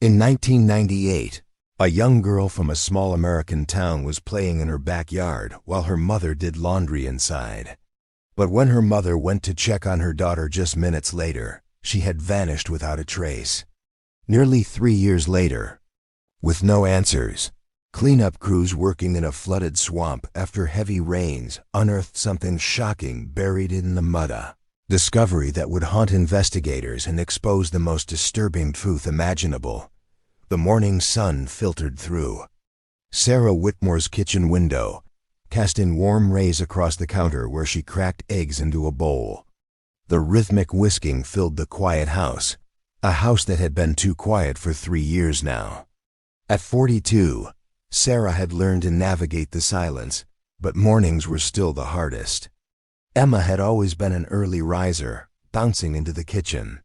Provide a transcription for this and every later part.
In 1998, a young girl from a small American town was playing in her backyard while her mother did laundry inside. But when her mother went to check on her daughter just minutes later, she had vanished without a trace. Nearly 3 years later, with no answers, cleanup crews working in a flooded swamp after heavy rains unearthed something shocking buried in the mud. A discovery that would haunt investigators and expose the most disturbing truth imaginable. The morning sun filtered through Sarah Whitmore's kitchen window, casting warm rays across the counter where she cracked eggs into a bowl. The rhythmic whisking filled the quiet house, a house that had been too quiet for 3 years now. At 42, Sarah had learned to navigate the silence, but mornings were still the hardest. Emma had always been an early riser, bouncing into the kitchen,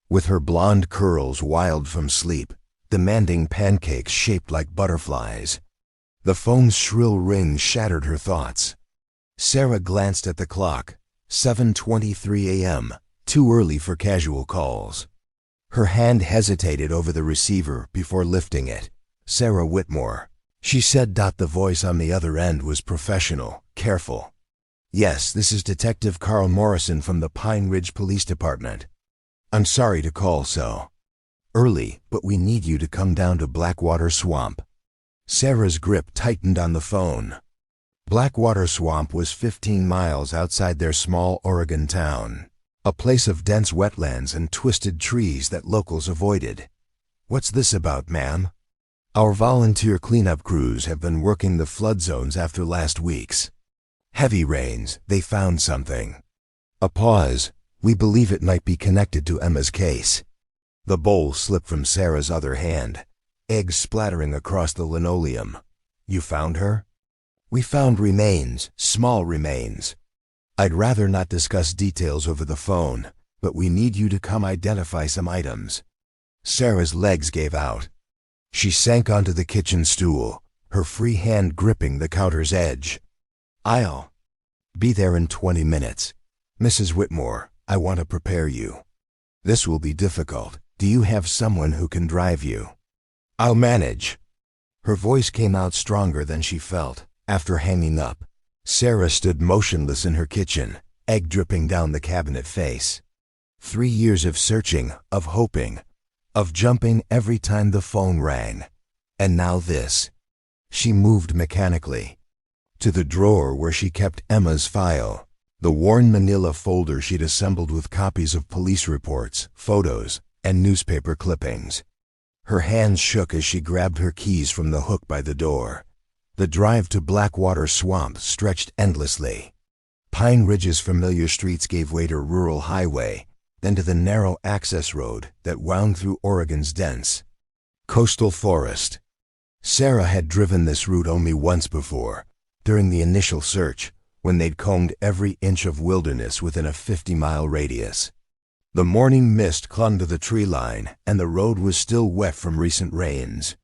with her blonde curls wild from sleep, demanding pancakes shaped like butterflies. The phone's shrill ring shattered her thoughts. Sarah glanced at the clock, 7:23 a.m., too early for casual calls. Her hand hesitated over the receiver before lifting it. Sarah Whitmore, she said. The voice on the other end was professional, careful. "Yes, this is Detective Carl Morrison from the Pine Ridge Police Department. I'm sorry to call so early, but we need you to come down to Blackwater Swamp." Sarah's grip tightened on the phone. Blackwater Swamp was 15 miles outside their small Oregon town, a place of dense wetlands and twisted trees that locals avoided. "What's this about, ma'am?" "Our volunteer cleanup crews have been working the flood zones after last week's heavy rains. They found something." A pause. "We believe it might be connected to Emma's case." The bowl slipped from Sarah's other hand, eggs splattering across the linoleum. "You found her?" "We found remains, small remains. I'd rather not discuss details over the phone, but we need you to come identify some items." Sarah's legs gave out. She sank onto the kitchen stool, her free hand gripping the counter's edge. "I'll be there in 20 minutes. Mrs. Whitmore, I want to prepare you. This will be difficult. Do you have someone who can drive you?" "I'll manage." Her voice came out stronger than she felt. After hanging up, Sarah stood motionless in her kitchen, egg dripping down the cabinet face. 3 years of searching, of hoping, of jumping every time the phone rang. And now this. She moved mechanically to the drawer where she kept Emma's file, the worn manila folder she'd assembled with copies of police reports, photos, and newspaper clippings. Her hands shook as she grabbed her keys from the hook by the door. The drive to Blackwater Swamp stretched endlessly. Pine Ridge's familiar streets gave way to rural highway, then to the narrow access road that wound through Oregon's dense coastal forest. Sarah had driven this route only once before, during the initial search, when they'd combed every inch of wilderness within a 50-mile radius. The morning mist clung to the tree line, and the road was still wet from recent rains.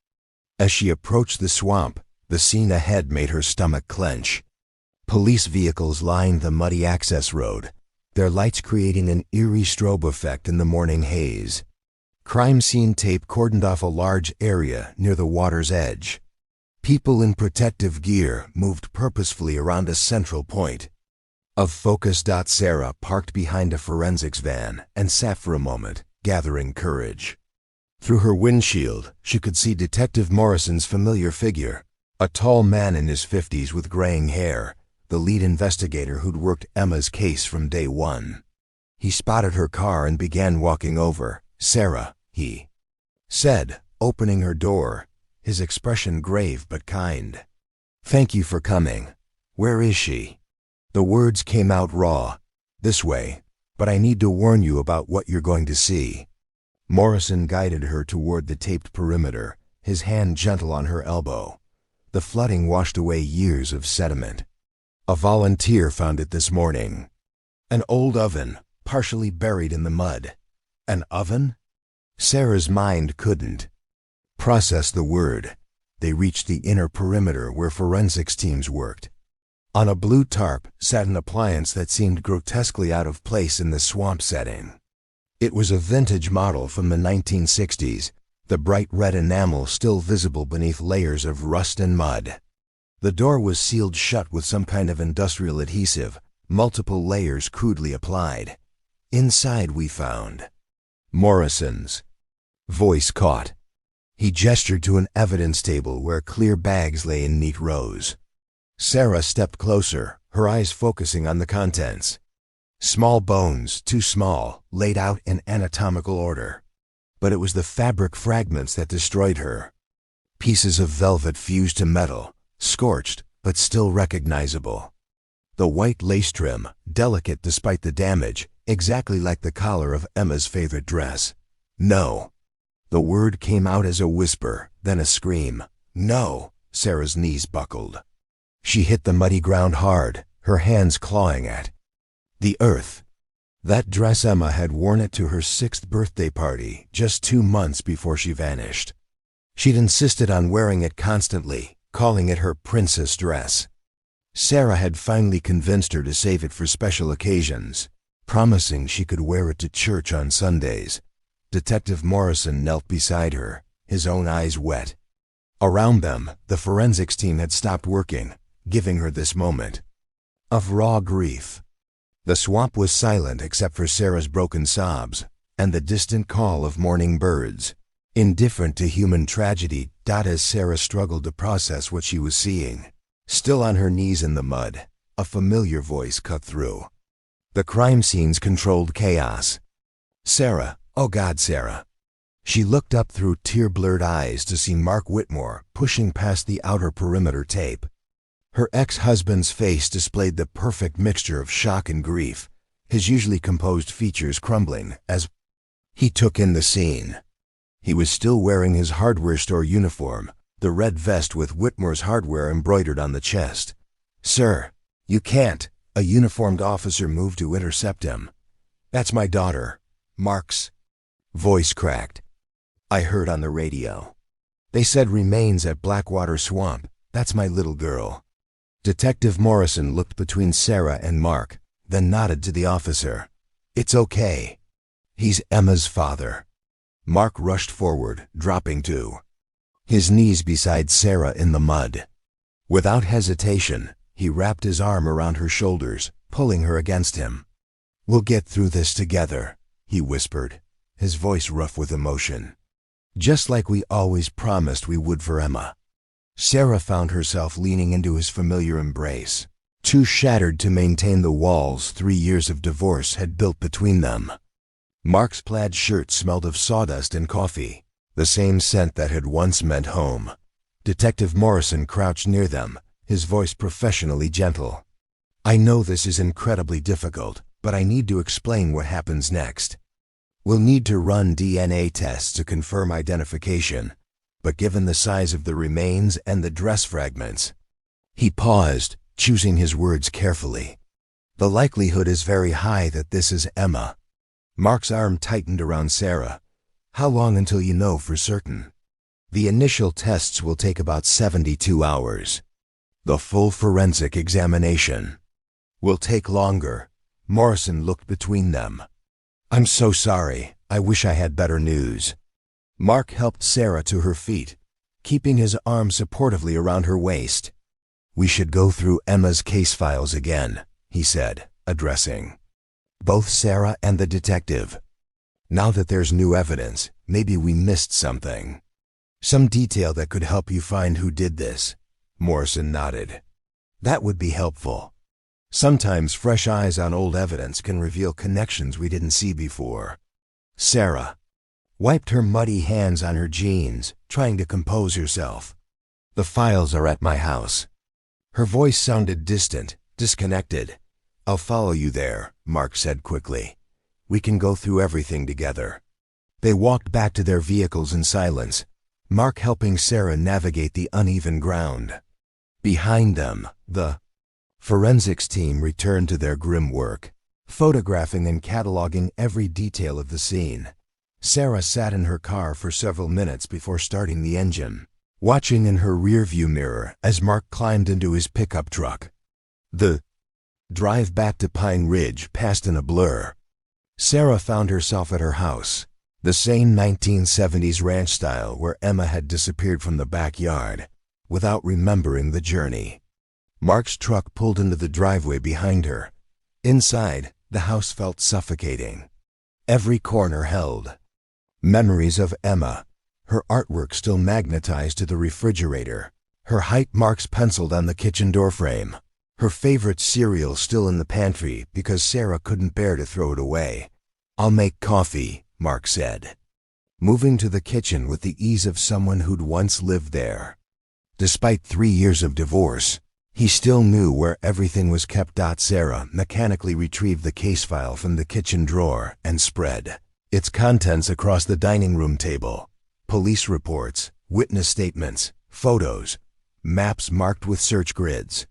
As she approached the swamp, the scene ahead made her stomach clench. Police vehicles lined the muddy access road, their lights creating an eerie strobe effect in the morning haze. Crime scene tape cordoned off a large area near the water's edge. People in protective gear moved purposefully around a central point of focus. Sarah parked behind a forensics van and sat for a moment, gathering courage. Through her windshield, she could see Detective Morrison's familiar figure, a tall man in his 50s with graying hair, the lead investigator who'd worked Emma's case from day one. He spotted her car and began walking over. "Sarah," he said, opening her door, his expression grave but kind. "Thank you for coming. Where is she?" The words came out raw. "This way, but I need to warn you about what you're going to see." Morrison guided her toward the taped perimeter, his hand gentle on her elbow. The flooding washed away years of sediment. "A volunteer found it this morning. An old oven, partially buried in the mud." "An oven?" Sarah's mind couldn't process the word. They reached the inner perimeter where forensics teams worked. On a blue tarp sat an appliance that seemed grotesquely out of place in the swamp setting. It was a vintage model from the 1960s, the bright red enamel still visible beneath layers of rust and mud. The door was sealed shut with some kind of industrial adhesive, multiple layers crudely applied. Inside we found Morrison's voice caught. He gestured to an evidence table where clear bags lay in neat rows. Sarah stepped closer, her eyes focusing on the contents. Small bones, too small, laid out in anatomical order. But it was the fabric fragments that destroyed her. Pieces of velvet fused to metal, scorched, but still recognizable. The white lace trim, delicate despite the damage, exactly like the collar of Emma's favorite dress. No. The word came out as a whisper, then a scream. No. Sarah's knees buckled. She hit the muddy ground hard, her hands clawing at the earth. That dress Emma had worn it to her 6th birthday party, just 2 months before she vanished. She'd insisted on wearing it constantly, calling it her princess dress. Sarah had finally convinced her to save it for special occasions, promising she could wear it to church on Sundays. Detective Morrison knelt beside her, his own eyes wet. Around them, the forensics team had stopped working, giving her this moment of raw grief. The swamp was silent except for Sarah's broken sobs and the distant call of mourning birds. Indifferent to human tragedy, as Sarah struggled to process what she was seeing. Still on her knees in the mud, a familiar voice cut through. The crime scene's controlled chaos. Sarah, oh God, Sarah. She looked up through tear-blurred eyes to see Mark Whitmore pushing past the outer perimeter tape. Her ex-husband's face displayed the perfect mixture of shock and grief, his usually composed features crumbling as he took in the scene. He was still wearing his hardware store uniform, the red vest with Whitmore's hardware embroidered on the chest. "Sir, you can't." A uniformed officer moved to intercept him. "That's my daughter." Mark's voice cracked. "I heard on the radio. They said remains at Blackwater Swamp. That's my little girl." Detective Morrison looked between Sarah and Mark, then nodded to the officer. "It's okay. He's Emma's father." Mark rushed forward, dropping to his knees beside Sarah in the mud. Without hesitation, he wrapped his arm around her shoulders, pulling her against him. "We'll get through this together," he whispered, his voice rough with emotion. "Just like we always promised we would for Emma." Sarah found herself leaning into his familiar embrace, too shattered to maintain the walls 3 years of divorce had built between them. Mark's plaid shirt smelled of sawdust and coffee, the same scent that had once meant home. Detective Morrison crouched near them, his voice professionally gentle. "I know this is incredibly difficult, but I need to explain what happens next. We'll need to run DNA tests to confirm identification, but given the size of the remains and the dress fragments..." He paused, choosing his words carefully. "The likelihood is very high that this is Emma." Mark's arm tightened around Sarah. "How long until you know for certain?" "The initial tests will take about 72 hours. The full forensic examination will take longer." Morrison looked between them. "I'm so sorry. I wish I had better news." Mark helped Sarah to her feet, keeping his arm supportively around her waist. "We should go through Emma's case files again," he said, addressing both Sarah and the detective. "Now that there's new evidence, maybe we missed something. Some detail that could help you find who did this." Morrison nodded. "That would be helpful. Sometimes fresh eyes on old evidence can reveal connections we didn't see before." Sarah wiped her muddy hands on her jeans, trying to compose herself. "The files are at my house." Her voice sounded distant, disconnected. "I'll follow you there," Mark said quickly. "We can go through everything together." They walked back to their vehicles in silence, Mark helping Sarah navigate the uneven ground. Behind them, the forensics team returned to their grim work, photographing and cataloging every detail of the scene. Sarah sat in her car for several minutes before starting the engine, watching in her rearview mirror as Mark climbed into his pickup truck. The drive back to Pine Ridge passed in a blur. Sarah found herself at her house. The same 1970s ranch style where Emma had disappeared from the backyard without remembering the journey. Mark's truck pulled into the driveway behind her. Inside, the house felt suffocating. Every corner held memories of Emma, her artwork still magnetized to the refrigerator, her height marks penciled on the kitchen doorframe, her favorite cereal still in the pantry because Sarah couldn't bear to throw it away. "I'll make coffee," Mark said, moving to the kitchen with the ease of someone who'd once lived there. Despite 3 years of divorce, he still knew where everything was kept. Sarah mechanically retrieved the case file from the kitchen drawer and spread its contents across the dining room table. Police reports, witness statements, photos, maps marked with search grids.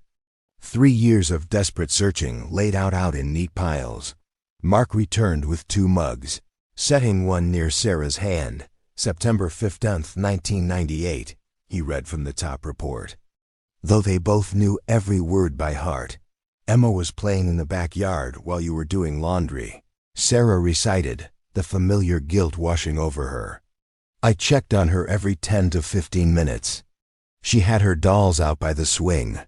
3 years of desperate searching laid out in neat piles. Mark returned with 2 mugs, setting one near Sarah's hand. "September 15th, 1998, he read from the top report. Though they both knew every word by heart. "Emma was playing in the backyard while you were doing laundry," Sarah recited, the familiar guilt washing over her. "I checked on her every 10 to 15 minutes. She had her dolls out by the swing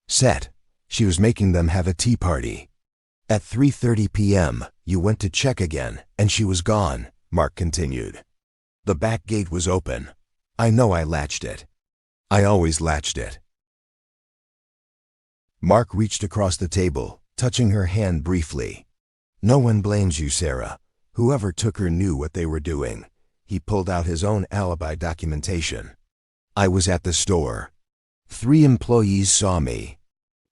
set. She was making them have a tea party. At 3:30 p.m., you went to check again, and she was gone," Mark continued. "The back gate was open. I know I latched it. I always latched it." Mark reached across the table, touching her hand briefly. "No one blames you, Sarah. Whoever took her knew what they were doing." He pulled out his own alibi documentation. "I was at the store. 3 employees saw me.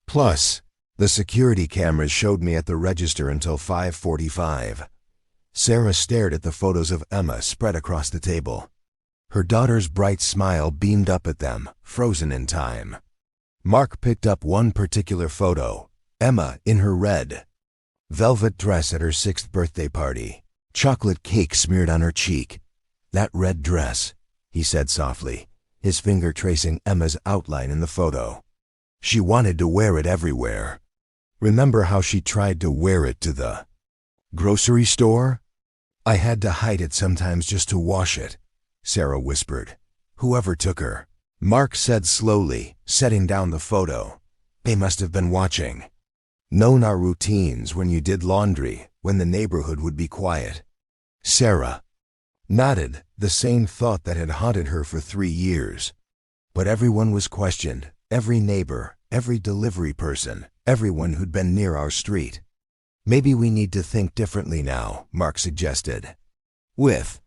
Plus, the security cameras showed me at the register until 5:45. Sarah stared at the photos of Emma spread across the table. Her daughter's bright smile beamed up at them, frozen in time. Mark picked up one particular photo, Emma in her red velvet dress at her 6th birthday party, chocolate cake smeared on her cheek. "That red dress," he said softly, his finger tracing Emma's outline in the photo. "She wanted to wear it everywhere. Remember how she tried to wear it to the grocery store? I had to hide it sometimes just to wash it," Sarah whispered. "Whoever took her," Mark said slowly, setting down the photo, "they must have been watching. Known our routines when you did laundry, when the neighborhood would be quiet." Sarah nodded, the same thought that had haunted her for 3 years. But everyone was questioned, every neighbor, every delivery person, everyone who'd been near our street. "Maybe we need to think differently now," Mark suggested. "With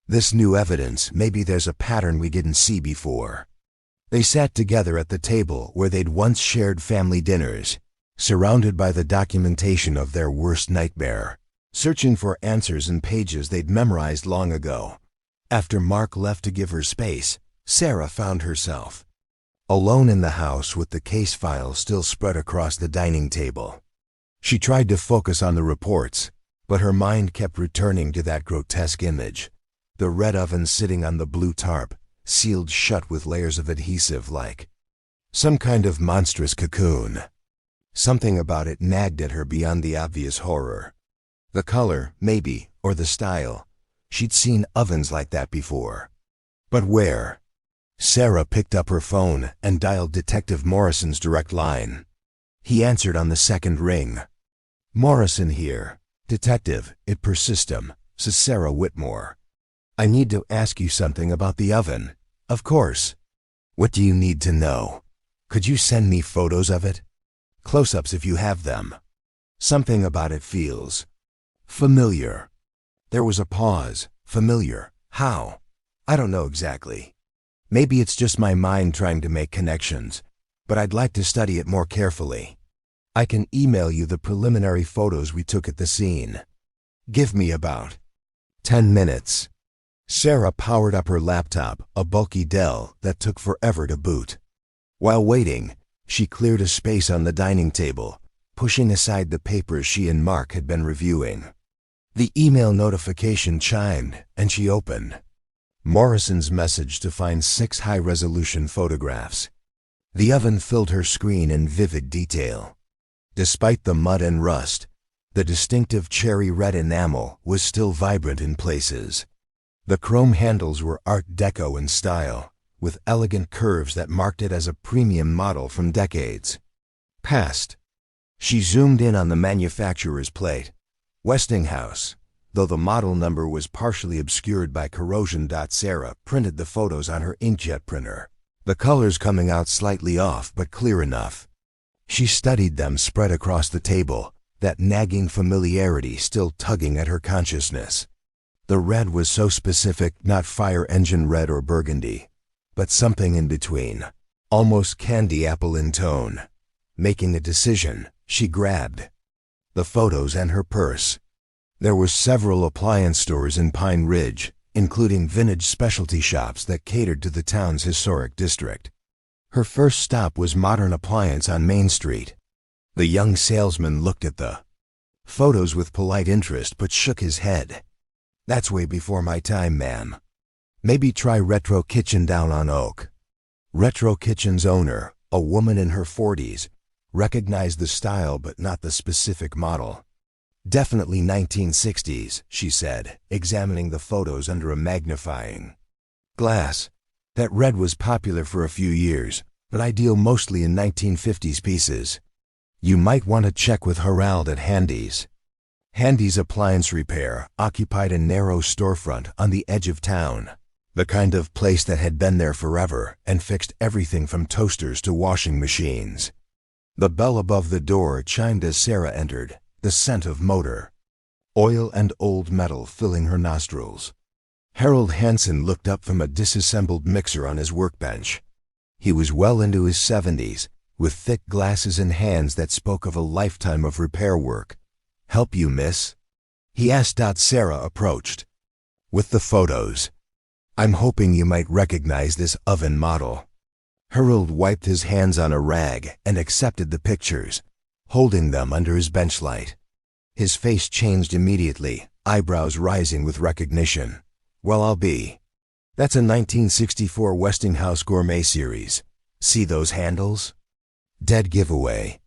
this new evidence, maybe there's a pattern we didn't see before." They sat together at the table where they'd once shared family dinners, surrounded by the documentation of their worst nightmare, searching for answers in pages they'd memorized long ago. After Mark left to give her space, Sarah found herself alone in the house with the case file still spread across the dining table. She tried to focus on the reports, but her mind kept returning to that grotesque image, the red oven sitting on the blue tarp, sealed shut with layers of adhesive like some kind of monstrous cocoon. Something about it nagged at her beyond the obvious horror. The color, maybe, or the style. She'd seen ovens like that before. But where? Sarah picked up her phone and dialed Detective Morrison's direct line. He answered on the second ring. "Morrison here. Detective, it persistum," says Sarah Whitmore. "I need to ask you something about the oven." "Of course. What do you need to know? Could you send me photos of it? Close-ups if you have them. Something about it feels familiar." There was a pause. Familiar. How? "I don't know exactly. Maybe it's just my mind trying to make connections, but I'd like to study it more carefully. I can email you the preliminary photos we took at the scene. Give me about 10 minutes. Sarah powered up her laptop, a bulky Dell that took forever to boot. While waiting, she cleared a space on the dining table, pushing aside the papers she and Mark had been reviewing. The email notification chimed, and she opened Morrison's message to find 6 high-resolution photographs. The oven filled her screen in vivid detail. Despite the mud and rust, the distinctive cherry red enamel was still vibrant in places. The chrome handles were Art Deco in style, with elegant curves that marked it as a premium model from decades past. She zoomed in on the manufacturer's plate, Westinghouse, though the model number was partially obscured by corrosion. Sarah printed the photos on her inkjet printer, the colors coming out slightly off but clear enough. She studied them spread across the table, that nagging familiarity still tugging at her consciousness. The red was so specific, not fire engine red or burgundy, but something in between, almost candy apple in tone. Making a decision, she grabbed the photos and her purse. There were several appliance stores in Pine Ridge, including vintage specialty shops that catered to the town's historic district. Her first stop was Modern Appliance on Main Street. The young salesman looked at the photos with polite interest but shook his head. "That's way before my time, ma'am. Maybe try Retro Kitchen down on Oak." Retro Kitchen's owner, a woman in her 40s, recognized the style but not the specific model. "Definitely 1960s, she said, examining the photos under a magnifying glass. "That red was popular for a few years, but I deal mostly in 1950s pieces. You might want to check with Harald at Handy's." Handy's Appliance Repair occupied a narrow storefront on the edge of town, the kind of place that had been there forever and fixed everything from toasters to washing machines. The bell above the door chimed as Sarah entered, the scent of motor oil and old metal filling her nostrils. Harold Hansen looked up from a disassembled mixer on his workbench. He was well into his 70s, with thick glasses and hands that spoke of a lifetime of repair work. "Help you, miss?" he asked. Sarah approached with the photos. "I'm hoping you might recognize this oven model." Harold wiped his hands on a rag and accepted the pictures, holding them under his bench light. His face changed immediately, eyebrows rising with recognition. "Well, I'll be. That's a 1964 Westinghouse Gourmet Series. See those handles? Dead giveaway.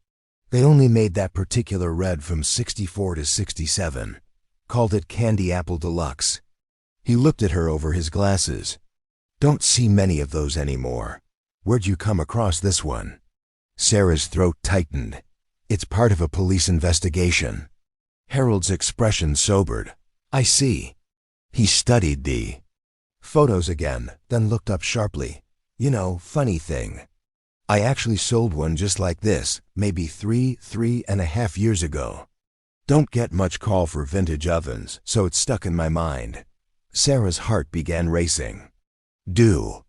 They only made that particular red from 64 to 67. Called it Candy Apple Deluxe." He looked at her over his glasses. "Don't see many of those anymore. Where'd you come across this one?" Sarah's throat tightened. "It's part of a police investigation." Harold's expression sobered. "I see." He studied the photos again, then looked up sharply. "You know, funny thing. I actually sold one just like this, maybe three and a half years ago. Don't get much call for vintage ovens, so it stuck in my mind." Sarah's heart began racing. "Do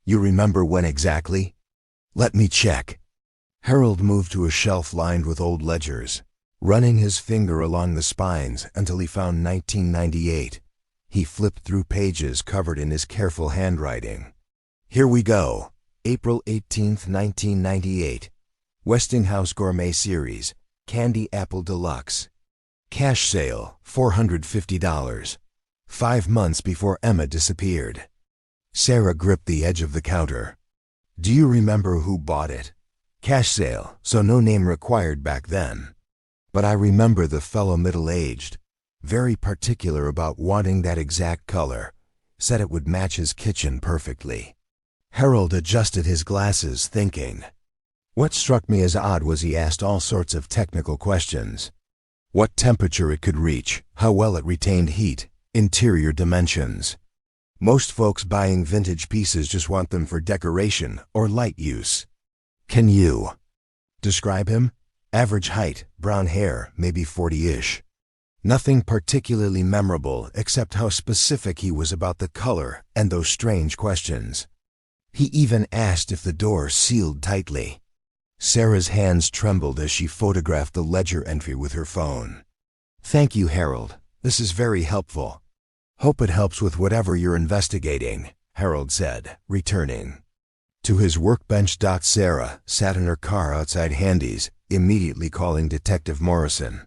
you remember when exactly?" "Let me check." Harold moved to a shelf lined with old ledgers, running his finger along the spines until he found 1998. He flipped through pages covered in his careful handwriting. "Here we go. April 18th, 1998. Westinghouse Gourmet Series, Candy Apple Deluxe. Cash sale, $450. 5 months before Emma disappeared." Sarah gripped the edge of the counter. "Do you remember who bought it?" "Cash sale, so no name required back then. But I remember the fellow middle-aged, very particular about wanting that exact color, said it would match his kitchen perfectly." Harold adjusted his glasses, thinking. What struck me as odd was he asked all sorts of technical questions. What temperature it could reach, how well it retained heat, interior dimensions. Most folks buying vintage pieces just want them for decoration or light use. "Can you describe him?" "Average height, brown hair, maybe 40-ish. Nothing particularly memorable except how specific he was about the color and those strange questions. He even asked if the door sealed tightly." Sarah's hands trembled as she photographed the ledger entry with her phone. "Thank you, Harold. This is very helpful. Hope it helps with whatever you're investigating," Harold said, returning to his workbench. Sarah sat in her car outside Handy's, immediately calling Detective Morrison.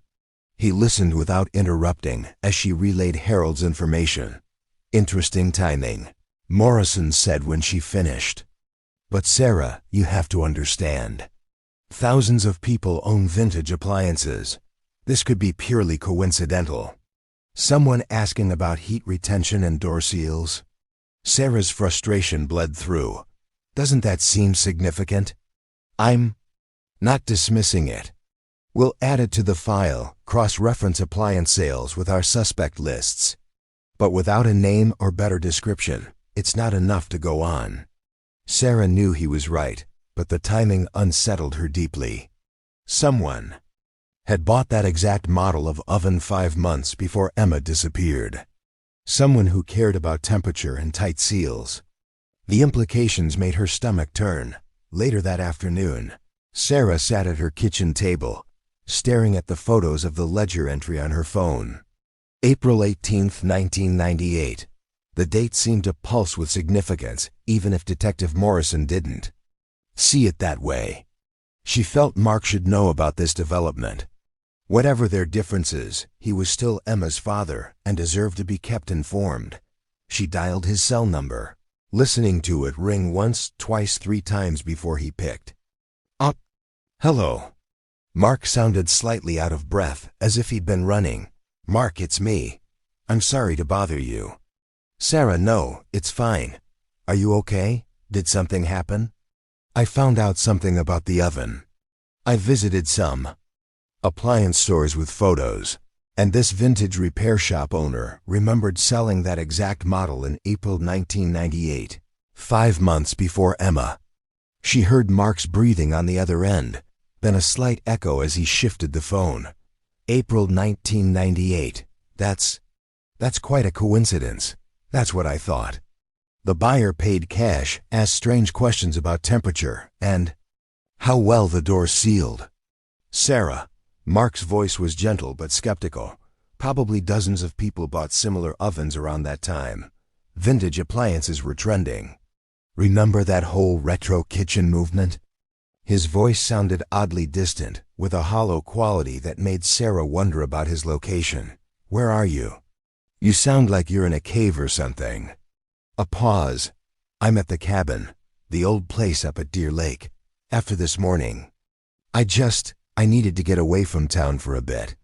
He listened without interrupting as she relayed Harold's information. "Interesting timing," Morrison said when she finished. "But Sarah, you have to understand. Thousands of people own vintage appliances. This could be purely coincidental." Someone asking about heat retention and door seals? Sarah's frustration bled through. Doesn't that seem significant? I'm not dismissing it. We'll add it to the file, cross-reference appliance sales with our suspect lists. But without a name or better description, it's not enough to go on. Sarah knew he was right, but the timing unsettled her deeply. Someone had bought that exact model of oven 5 months before Emma disappeared. Someone who cared about temperature and tight seals. The implications made her stomach turn. Later that afternoon, Sarah sat at her kitchen table, staring at the photos of the ledger entry on her phone. April 18, 1998. The date seemed to pulse with significance, even if Detective Morrison didn't see it that way. She felt Mark should know about this development. Whatever their differences, he was still Emma's father and deserved to be kept informed. She dialed his cell number, listening to it ring once, twice, 3 times before he picked up. Hello. Mark sounded slightly out of breath, as if he'd been running. Mark, it's me. I'm sorry to bother you. Sarah, no, it's fine. Are you okay? Did something happen? I found out something about the oven. I visited some appliance stores with photos, and this vintage repair shop owner remembered selling that exact model in April 1998, 5 months before Emma. She heard Mark's breathing on the other end, then a slight echo as he shifted the phone. April 1998. That's quite a coincidence. That's what I thought. The buyer paid cash, asked strange questions about temperature and how well the door sealed. Sarah, Mark's voice was gentle but skeptical. Probably dozens of people bought similar ovens around that time. Vintage appliances were trending. Remember that whole retro kitchen movement? His voice sounded oddly distant, with a hollow quality that made Sarah wonder about his location. Where are you? You sound like you're in a cave or something. A pause. I'm at the cabin, the old place up at Deer Lake. After this morning, I needed to get away from town for a bit.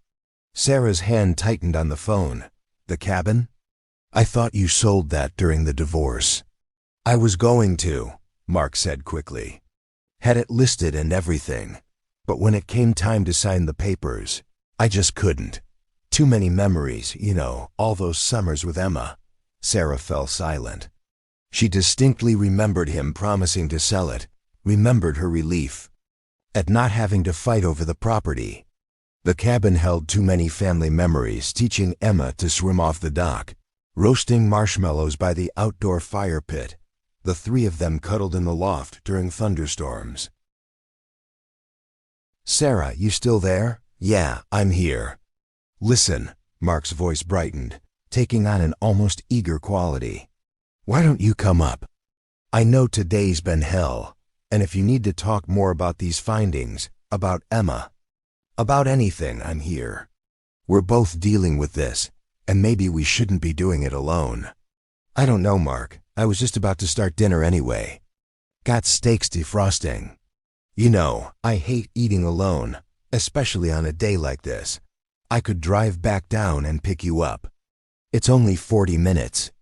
Sarah's hand tightened on the phone. The cabin? I thought you sold that during the divorce. I was going to, Mark said quickly. Had it listed and everything. But when it came time to sign the papers, I just couldn't. Too many memories, you know, all those summers with Emma. Sarah fell silent. She distinctly remembered him promising to sell it, remembered her relief at not having to fight over the property. The cabin held too many family memories, teaching Emma to swim off the dock, roasting marshmallows by the outdoor fire pit. The 3 of them cuddled in the loft during thunderstorms. Sarah, you still there? Yeah, I'm here. Listen, Mark's voice brightened, taking on an almost eager quality. Why don't you come up? I know today's been hell, and if you need to talk more about these findings, about Emma, about anything, I'm here. We're both dealing with this, and maybe we shouldn't be doing it alone. I don't know, Mark. I was just about to start dinner anyway. Got steaks defrosting. You know, I hate eating alone, especially on a day like this. I could drive back down and pick you up. It's only 40 minutes.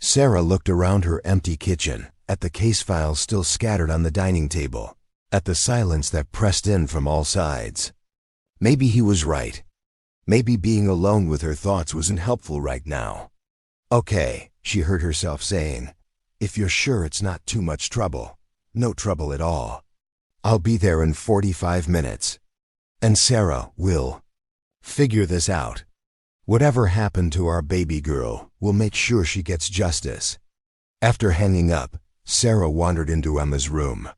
Sarah looked around her empty kitchen, at the case files still scattered on the dining table, at the silence that pressed in from all sides. Maybe he was right. Maybe being alone with her thoughts wasn't helpful right now. Okay, she heard herself saying, if you're sure it's not too much trouble, no trouble at all. I'll be there in 45 minutes. And Sarah will figure this out. Whatever happened to our baby girl, we'll make sure she gets justice. After hanging up, Sarah wandered into Emma's room.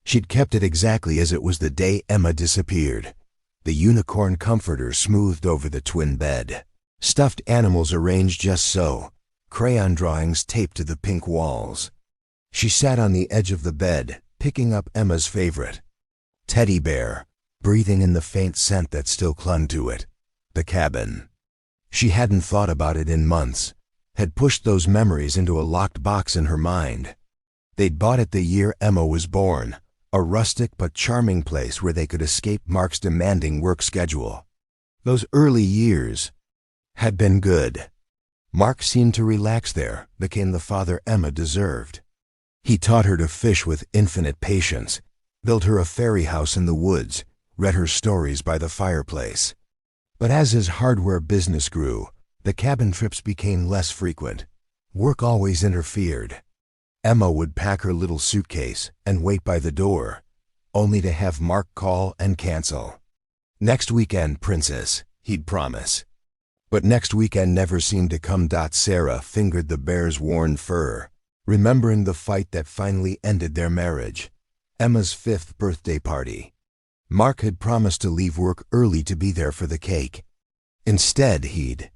She'd kept it exactly as it was the day Emma disappeared. The unicorn comforter smoothed over the twin bed. Stuffed animals arranged just so. Crayon drawings taped to the pink walls. She sat on the edge of the bed, picking up Emma's favorite teddy bear, breathing in the faint scent that still clung to it. The cabin. She hadn't thought about it in months, had pushed those memories into a locked box in her mind. They'd bought it the year Emma was born, a rustic but charming place where they could escape Mark's demanding work schedule. Those early years, had been good. Mark seemed to relax there, became the father Emma deserved. He taught her to fish with infinite patience, built her a fairy house in the woods, read her stories by the fireplace. But as his hardware business grew, the cabin trips became less frequent. Work always interfered. Emma would pack her little suitcase and wait by the door, only to have Mark call and cancel. "Next weekend, princess," he'd promise. But next weekend never seemed to come. Sarah fingered the bear's worn fur, remembering the fight that finally ended their marriage. Emma's 5th birthday party. Mark had promised to leave work early to be there for the cake. Instead, he'd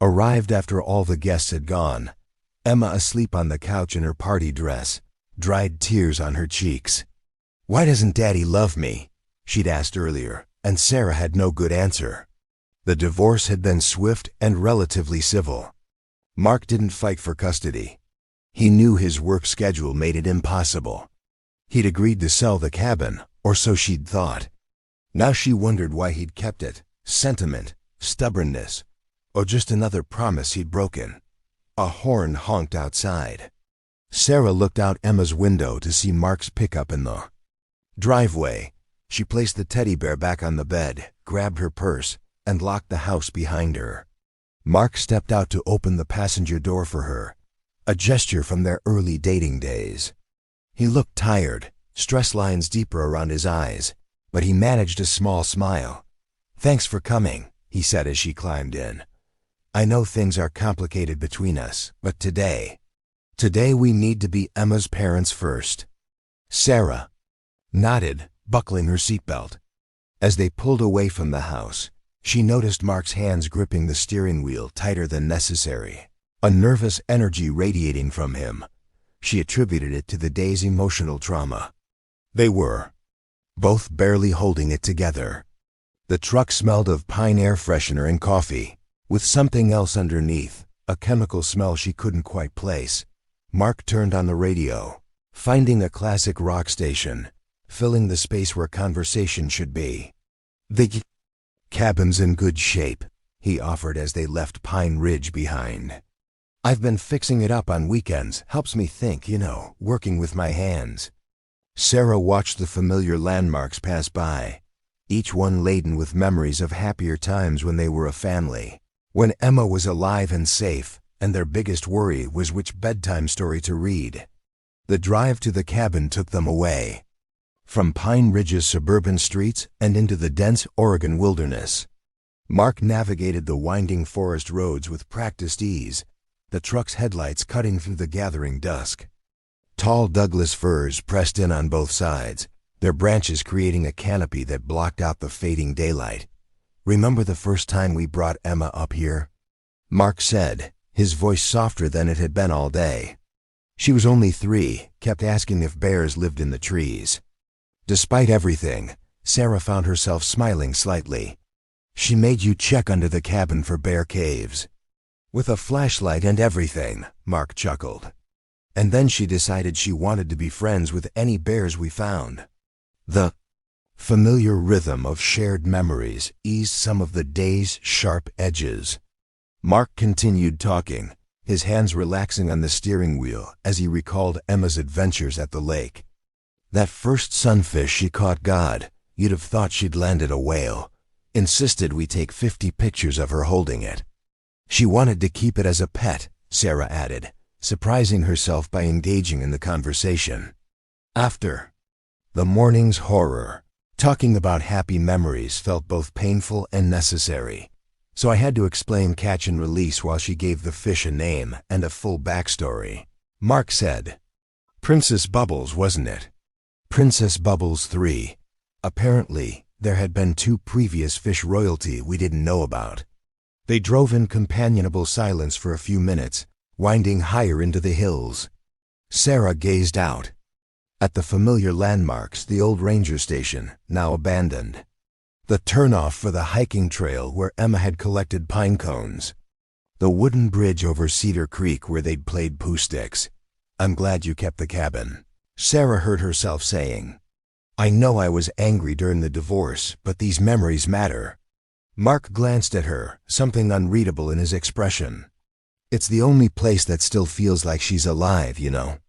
arrived after all the guests had gone, Emma asleep on the couch in her party dress, dried tears on her cheeks. "Why doesn't Daddy love me?" she'd asked earlier, and Sarah had no good answer. The divorce had been swift and relatively civil. Mark didn't fight for custody. He knew his work schedule made it impossible. He'd agreed to sell the cabin, or so she'd thought. Now she wondered why he'd kept it. Sentiment, stubbornness, or just another promise he'd broken. A horn honked outside. Sarah looked out Emma's window to see Mark's pickup in the driveway. She placed the teddy bear back on the bed, grabbed her purse, and locked the house behind her. Mark stepped out to open the passenger door for her, a gesture from their early dating days. He looked tired, stress lines deeper around his eyes, but he managed a small smile. "Thanks for coming," he said as she climbed in. "I know things are complicated between us, but today we need to be Emma's parents first." Sarah nodded, buckling her seatbelt. As they pulled away from the house, she noticed Mark's hands gripping the steering wheel tighter than necessary, a nervous energy radiating from him. She attributed it to the day's emotional trauma. They were both barely holding it together. The truck smelled of pine air freshener and coffee, with something else underneath, a chemical smell she couldn't quite place. Mark turned on the radio, finding a classic rock station, filling the space where conversation should be. "The cabin's in good shape," he offered as they left Pine Ridge behind. "I've been fixing it up on weekends. Helps me think, working with my hands." Sarah watched the familiar landmarks pass by, each one laden with memories of happier times when they were a family, when Emma was alive and safe, and their biggest worry was which bedtime story to read. The drive to the cabin took them away from Pine Ridge's suburban streets and into the dense Oregon wilderness. Mark navigated the winding forest roads with practiced ease, the truck's headlights cutting through the gathering dusk. Tall Douglas firs pressed in on both sides, their branches creating a canopy that blocked out the fading daylight. "Remember the first time we brought Emma up here?" Mark said, his voice softer than it had been all day. "She was only 3, kept asking if bears lived in the trees." Despite everything, Sarah found herself smiling slightly. "She made you check under the cabin for bear caves." "With a flashlight and everything," Mark chuckled. "And then she decided she wanted to be friends with any bears we found." The familiar rhythm of shared memories eased some of the day's sharp edges. Mark continued talking, his hands relaxing on the steering wheel as he recalled Emma's adventures at the lake. "That first sunfish she caught, God, you'd have thought she'd landed a whale. Insisted we take 50 pictures of her holding it. She wanted to keep it as a pet," Sarah added, surprising herself by engaging in the conversation. After the morning's horror, talking about happy memories felt both painful and necessary. So I had to explain catch and release while she gave the fish a name and a full backstory. Mark said, "Princess Bubbles, wasn't it?" Princess Bubbles 3. Apparently, there had been 2 previous fish royalty we didn't know about. They drove in companionable silence for a few minutes, winding higher into the hills. Sarah gazed out at the familiar landmarks, the old ranger station, now abandoned, the turnoff for the hiking trail where Emma had collected pine cones, the wooden bridge over Cedar Creek where they'd played poo sticks. "I'm glad you kept the cabin," Sarah heard herself saying. "I know I was angry during the divorce, but these memories matter." Mark glanced at her, something unreadable in his expression. It's the only place that still feels like she's alive, you know.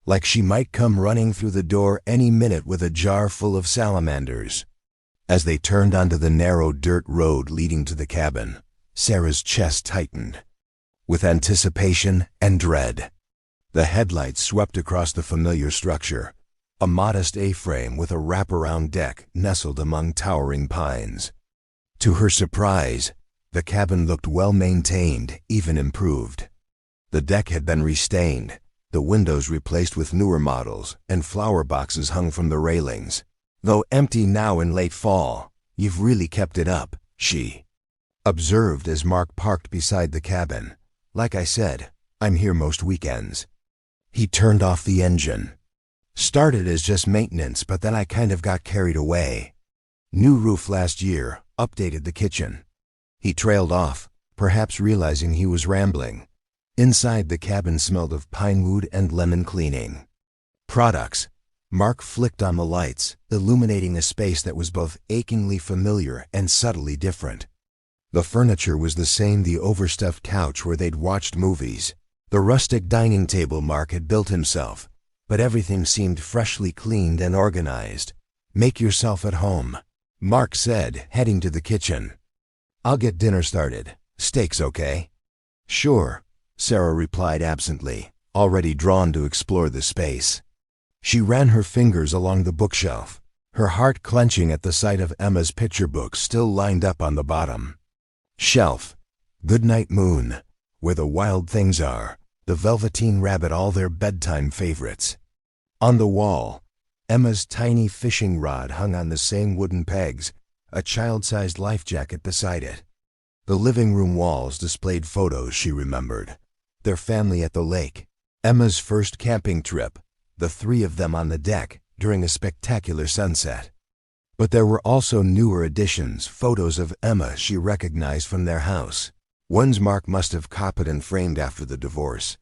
Like she might come running through the door any minute with a jar full of salamanders. As they turned onto the narrow dirt road leading to the cabin, Sarah's chest tightened. With anticipation and dread. The headlights swept across the familiar structure, a modest A-frame with a wraparound deck nestled among towering pines. To her surprise, the cabin looked well-maintained, even improved. The deck had been restained, the windows replaced with newer models, and flower boxes hung from the railings. Though empty now in late fall, you've really kept it up, she observed as Mark parked beside the cabin. Like I said, I'm here most weekends. He turned off the engine. Started as just maintenance, but then I kind of got carried away. New roof last year, updated the kitchen. He trailed off, perhaps realizing he was rambling. Inside the cabin smelled of pinewood and lemon cleaning products. Mark flicked on the lights, illuminating a space that was both achingly familiar and subtly different. The furniture was the same, the overstuffed couch where they'd watched movies, the rustic dining table Mark had built himself, but everything seemed freshly cleaned and organized. Make yourself at home, Mark said, heading to the kitchen. I'll get dinner started. Steaks, okay? Sure, Sarah replied absently, already drawn to explore the space. She ran her fingers along the bookshelf, her heart clenching at the sight of Emma's picture book still lined up on the bottom shelf. Goodnight Moon, Where the Wild Things Are, The Velveteen Rabbit, all their bedtime favorites. On the wall, Emma's tiny fishing rod hung on the same wooden pegs, a child-sized life jacket beside it. The living room walls displayed photos she remembered. Their family at the lake, Emma's first camping trip, the three of them on the deck during a spectacular sunset. But there were also newer additions, photos of Emma she recognized from their house. Ones Mark must have copied and framed after the divorce.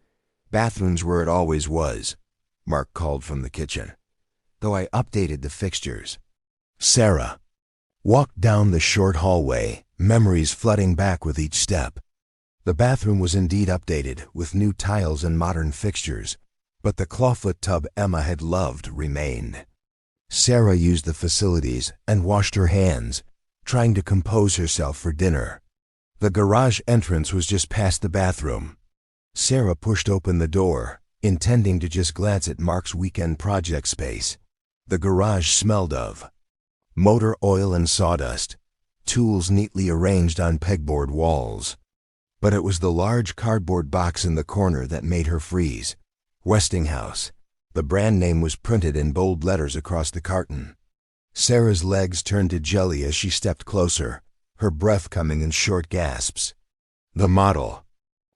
Bathrooms where it always was, Mark called from the kitchen. Though I updated the fixtures. Sarah walked down the short hallway, memories flooding back with each step. The bathroom was indeed updated, with new tiles and modern fixtures, but the clawfoot tub Emma had loved remained. Sarah used the facilities and washed her hands, trying to compose herself for dinner. The garage entrance was just past the bathroom. Sarah pushed open the door, intending to just glance at Mark's weekend project space. The garage smelled of motor oil and sawdust, tools neatly arranged on pegboard walls. But it was the large cardboard box in the corner that made her freeze. Westinghouse. The brand name was printed in bold letters across the carton. Sarah's legs turned to jelly as she stepped closer, her breath coming in short gasps. The model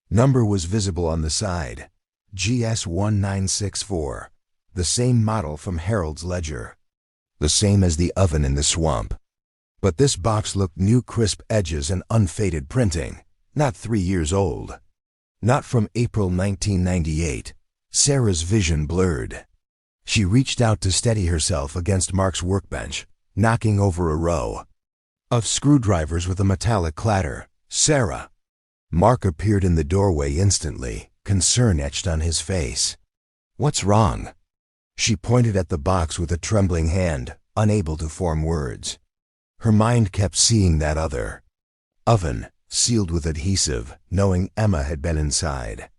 number was visible on the side. GS1964. The same model from Harold's ledger. The same as the oven in the swamp. But this box looked new, crisp edges and unfaded printing. Not 3 years old. Not from April 1998. Sarah's vision blurred. She reached out to steady herself against Mark's workbench, knocking over a row of screwdrivers with a metallic clatter. Sarah! Mark appeared in the doorway instantly, concern etched on his face. What's wrong? She pointed at the box with a trembling hand, unable to form words. Her mind kept seeing that other oven, sealed with adhesive, knowing Emma had been inside.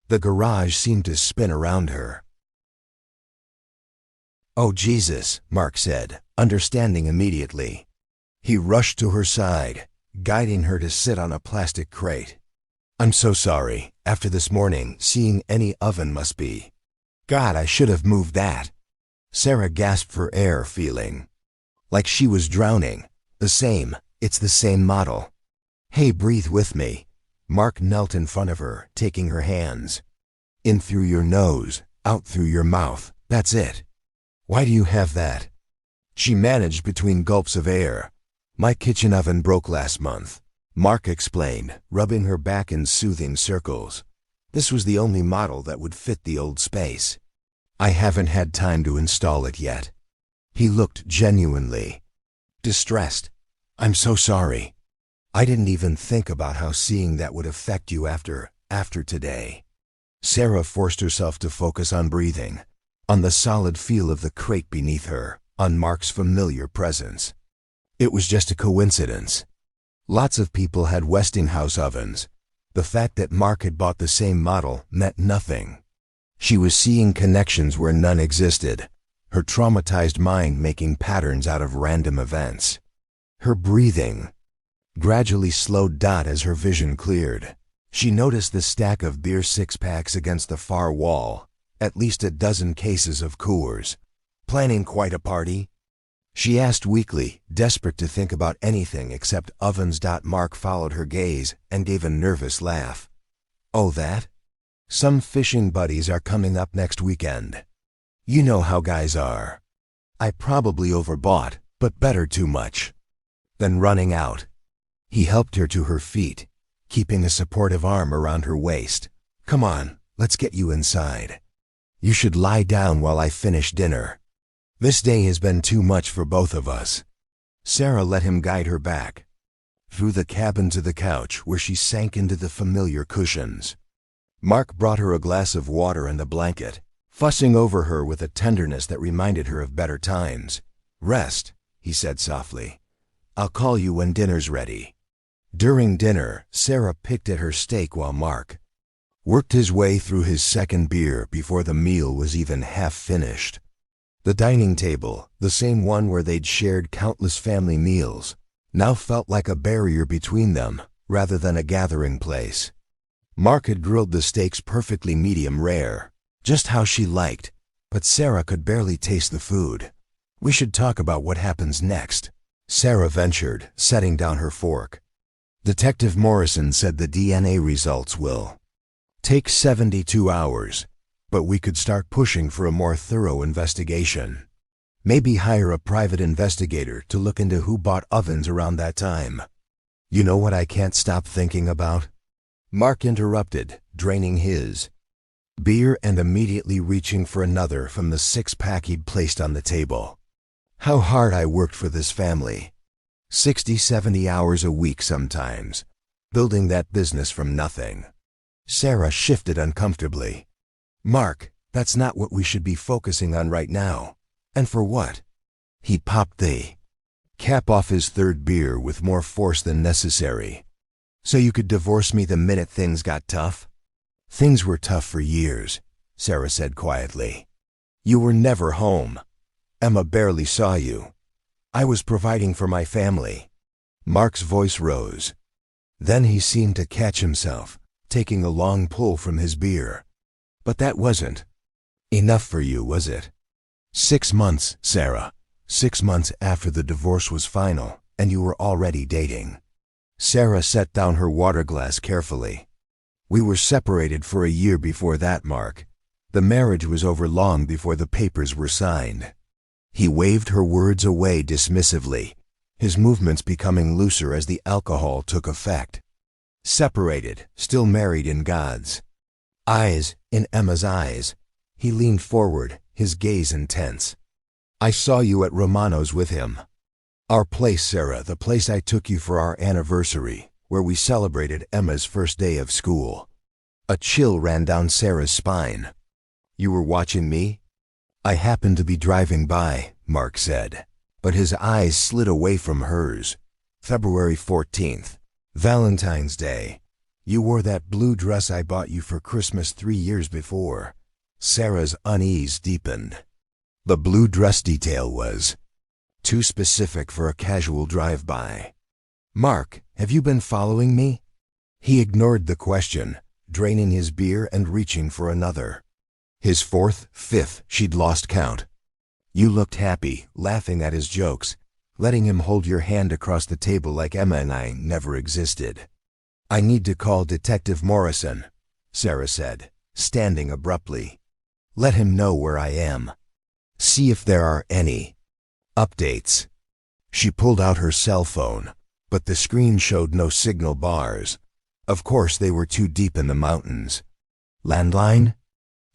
The garage seemed to spin around her. Oh Jesus, Mark said, understanding immediately. He rushed to her side, guiding her to sit on a plastic crate. I'm so sorry. After this morning, seeing any oven must be. God, I should have moved that. Sarah gasped for air, feeling like she was drowning. It's the same model. Hey, breathe with me. Mark knelt in front of her, taking her hands. In through your nose, out through your mouth. That's it. Why do you have that? She managed between gulps of air. My kitchen oven broke last month, Mark explained, rubbing her back in soothing circles. This was the only model that would fit the old space. I haven't had time to install it yet. He looked genuinely distressed. I'm so sorry. I didn't even think about how seeing that would affect you after today. Sarah forced herself to focus on breathing, on the solid feel of the crate beneath her, on Mark's familiar presence. It was just a coincidence. Lots of people had Westinghouse ovens. The fact that Mark had bought the same model meant nothing. She was seeing connections where none existed, her traumatized mind making patterns out of random events. Her breathing gradually slowed down as her vision cleared. She noticed the stack of beer six-packs against the far wall, at least a dozen cases of Coors. Planning quite a party? She asked weakly, desperate to think about anything except ovens. Mark followed her gaze and gave a nervous laugh. Oh, that? Some fishing buddies are coming up next weekend. You know how guys are. I probably overbought, but better too much than running out. He helped her to her feet, keeping a supportive arm around her waist. Come on, let's get you inside. You should lie down while I finish dinner. This day has been too much for both of us. Sarah let him guide her back through the cabin to the couch where she sank into the familiar cushions. Mark brought her a glass of water and a blanket, fussing over her with a tenderness that reminded her of better times. Rest, he said softly. I'll call you when dinner's ready. During dinner, Sarah picked at her steak while Mark worked his way through his second beer before the meal was even half finished. The dining table, the same one where they'd shared countless family meals, now felt like a barrier between them rather than a gathering place. Mark had grilled the steaks perfectly medium rare, just how she liked, but Sarah could barely taste the food. We should talk about what happens next, Sarah ventured, setting down her fork. Detective Morrison said the DNA results will take 72 hours, but we could start pushing for a more thorough investigation. Maybe hire a private investigator to look into who bought ovens around that time. You know what I can't stop thinking about? Mark interrupted, draining his beer and immediately reaching for another from the six-pack he'd placed on the table. How hard I worked for this family. 60, 70 hours a week sometimes, building that business from nothing. Sarah shifted uncomfortably. Mark, that's not what we should be focusing on right now. And for what? He popped the cap off his third beer with more force than necessary. So you could divorce me the minute things got tough? Things were tough for years, Sarah said quietly. You were never home. Emma barely saw you. I was providing for my family. Mark's voice rose. Then he seemed to catch himself, taking a long pull from his beer. But that wasn't enough for you, was it? 6 months, Sarah. 6 months after the divorce was final, and you were already dating. Sarah set down her water glass carefully. We were separated for a year before that, Mark. The marriage was over long before the papers were signed. He waved her words away dismissively, his movements becoming looser as the alcohol took effect. Separated, still married in God's eyes, in Emma's eyes. He leaned forward, his gaze intense. I saw you at Romano's with him. Our place, Sarah, the place I took you for our anniversary, where we celebrated Emma's first day of school. A chill ran down Sarah's spine. You were watching me? I happened to be driving by, Mark said, but his eyes slid away from hers. February 14th, Valentine's Day. You wore that blue dress I bought you for Christmas 3 years before. Sarah's unease deepened. The blue dress detail was too specific for a casual drive-by. Mark, have you been following me? He ignored the question, draining his beer and reaching for another. His fourth, fifth, she'd lost count. You looked happy, laughing at his jokes, letting him hold your hand across the table like Emma and I never existed. I need to call Detective Morrison, Sarah said, standing abruptly. Let him know where I am. See if there are any updates. She pulled out her cell phone, but the screen showed no signal bars. Of course they were too deep in the mountains. Landline?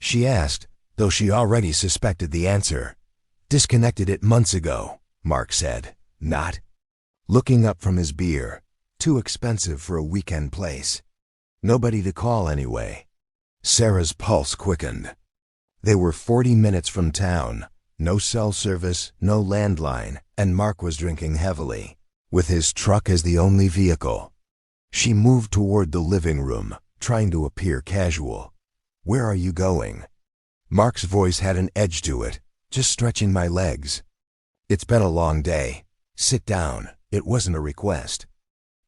She asked, though she already suspected the answer. Disconnected it months ago, Mark said. Not? Looking up from his beer. Too expensive for a weekend place. Nobody to call anyway. Sarah's pulse quickened. They were 40 minutes from town. No cell service, no landline, and Mark was drinking heavily, with his truck as the only vehicle. She moved toward the living room, trying to appear casual. "Where are you going?" Mark's voice had an edge to it. "Just stretching my legs." "It's been a long day. Sit down." It wasn't a request.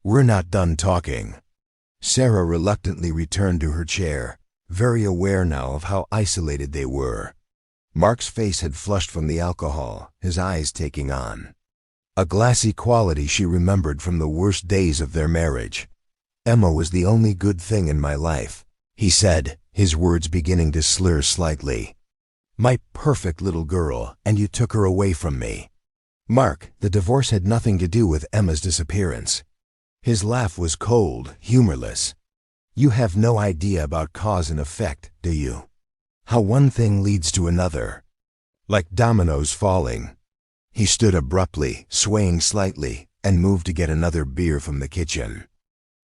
"We're not done talking." Sarah reluctantly returned to her chair, very aware now of how isolated they were. Mark's face had flushed from the alcohol, his eyes taking on a glassy quality she remembered from the worst days of their marriage. "Emma was the only good thing in my life," he said, his words beginning to slur slightly. "My perfect little girl, and you took her away from me." "Mark, the divorce had nothing to do with Emma's disappearance." His laugh was cold, humorless. "You have no idea about cause and effect, do you? How one thing leads to another. Like dominoes falling." He stood abruptly, swaying slightly, and moved to get another beer from the kitchen.